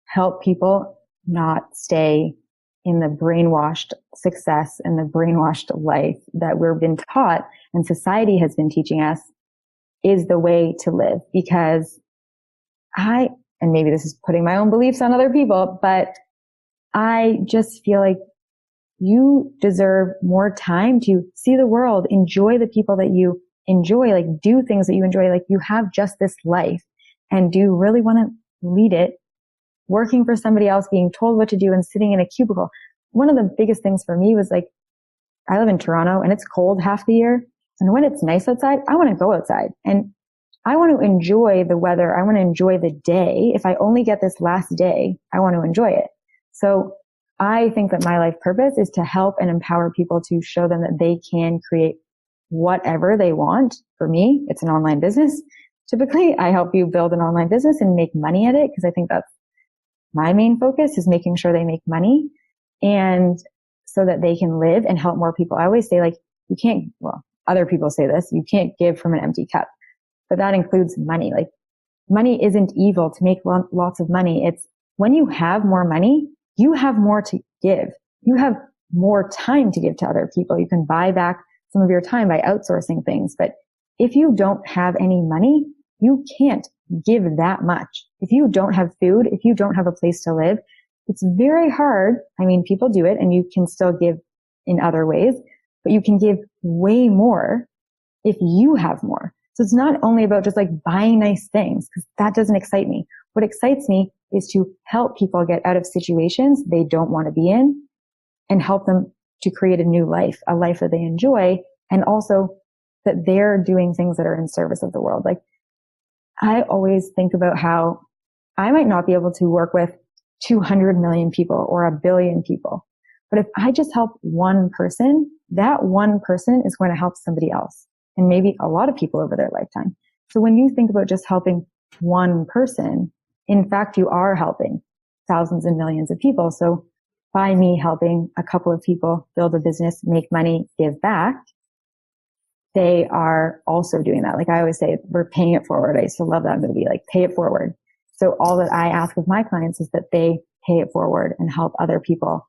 Speaker 2: help people not stay in the brainwashed success and the brainwashed life that we've been taught and society has been teaching us is the way to live. Because and maybe this is putting my own beliefs on other people, but I just feel like you deserve more time to see the world, enjoy the people that you enjoy, like do things that you enjoy. Like, you have just this life, and do you really want to lead it working for somebody else, being told what to do and sitting in a cubicle? One of the biggest things for me was like, I live in Toronto and it's cold half the year. And when it's nice outside, I want to go outside and I want to enjoy the weather. I want to enjoy the day. If I only get this last day, I want to enjoy it. So I think that my life purpose is to help and empower people, to show them that they can create whatever they want. For me, it's an online business. Typically, I help you build an online business and make money at it, because I think that's my main focus, is making sure they make money, and so that they can live and help more people. I always say, like, other people say this, you can't give from an empty cup, but that includes money. Like, money isn't evil to make lots of money. It's when you have more money, you have more to give. You have more time to give to other people. You can buy back some of your time by outsourcing things. But if you don't have any money, you can't give that much. If you don't have food, if you don't have a place to live, it's very hard. I mean, people do it and you can still give in other ways, but you can give way more if you have more. So it's not only about just like buying nice things, because that doesn't excite me. What excites me is to help people get out of situations they don't want to be in and help them to create a new life, a life that they enjoy, and also that they're doing things that are in service of the world. Like, I always think about how I might not be able to work with 200 million people or 1 billion people, but if I just help one person, that one person is going to help somebody else, and maybe a lot of people over their lifetime. So when you think about just helping one person, in fact, you are helping thousands and millions of people. So by me helping a couple of people build a business, make money, give back, they are also doing that. Like I always say, we're paying it forward. I used to love that movie, like pay it forward. So all that I ask of my clients is that they pay it forward and help other people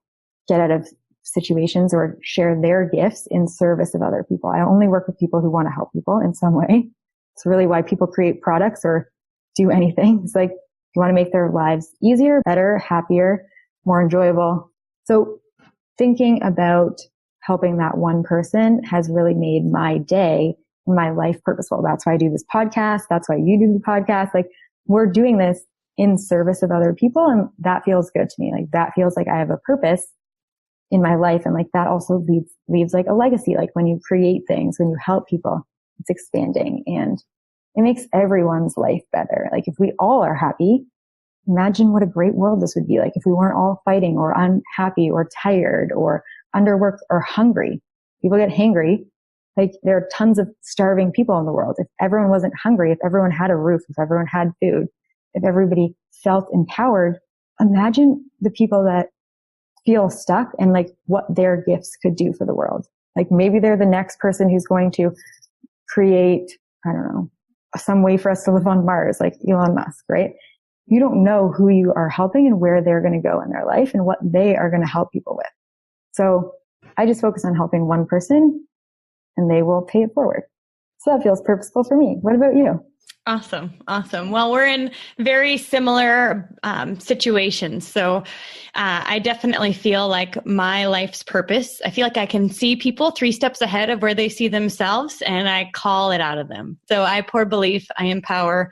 Speaker 2: get out of situations or share their gifts in service of other people. I only work with people who want to help people in some way. It's really why people create products or do anything. It's like, you want to make their lives easier, better, happier, more enjoyable. So thinking about helping that one person has really made my day and my life purposeful. That's why I do this podcast. That's why you do the podcast. Like, we're doing this in service of other people. And that feels good to me. Like, that feels like I have a purpose in my life. And like, that also leaves like a legacy. Like, when you create things, when you help people, it's expanding and it makes everyone's life better. Like, if we all are happy, imagine what a great world this would be like if we weren't all fighting or unhappy or tired or underworked or hungry. People get hangry. Like there are tons of starving people in the world. If everyone wasn't hungry, if everyone had a roof, if everyone had food, if everybody felt empowered, imagine the people that feel stuck and like what their gifts could do for the world. Like maybe they're the next person who's going to create, I don't know, some way for us to live on Mars, like Elon Musk, right? You don't know who you are helping and where they're going to go in their life and what they are going to help people with. So I just focus on helping one person and they will pay it forward. So that feels purposeful for me. What about you?
Speaker 1: Awesome. Awesome. Well, we're in very similar situations. So I definitely feel like my life's purpose, I feel like I can see people 3 steps ahead of where they see themselves and I call it out of them. So I pour belief, I empower,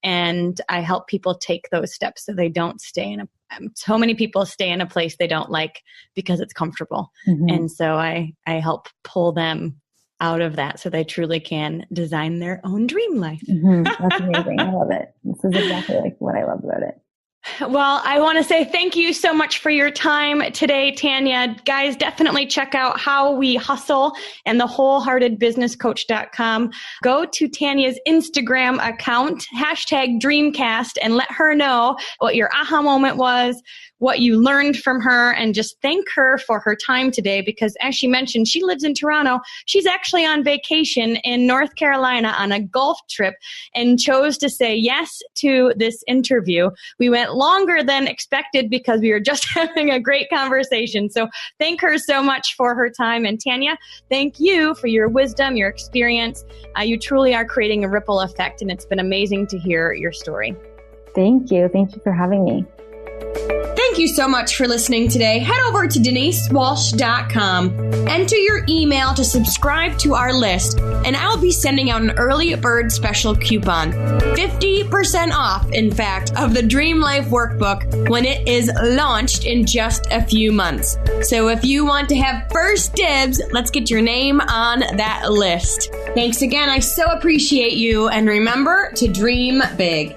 Speaker 1: and I help people take those steps so they don't stay in so many people stay in a place they don't like because it's comfortable. Mm-hmm. And so I help pull them out of that so they truly can design their own dream life.
Speaker 2: Mm-hmm. That's amazing. I love it. This is exactly like what I love about it.
Speaker 1: Well, I want to say thank you so much for your time today, Tanya. Guys, definitely check out How We Hustle and the wholeheartedbusinesscoach.com. Go to Tanya's Instagram account, #Dreamcast, and let her know what your aha moment was, what you learned from her, and just thank her for her time today because as she mentioned, she lives in Toronto. She's actually on vacation in North Carolina on a golf trip and chose to say yes to this interview. We went longer than expected because we were just having a great conversation. So thank her so much for her time. And Tanya, thank you for your wisdom, your experience. You truly are creating a ripple effect, and it's been amazing to hear your story.
Speaker 2: Thank you. Thank you for having me.
Speaker 1: Thank you so much for listening today. Head over to denisewalsh.com. Enter your email to subscribe to our list, and I will be sending out an early bird special coupon. 50% off, in fact, of the Dream Life Workbook when it is launched in just a few months. So if you want to have first dibs, let's get your name on that list. Thanks again. I so appreciate you. And remember to dream big.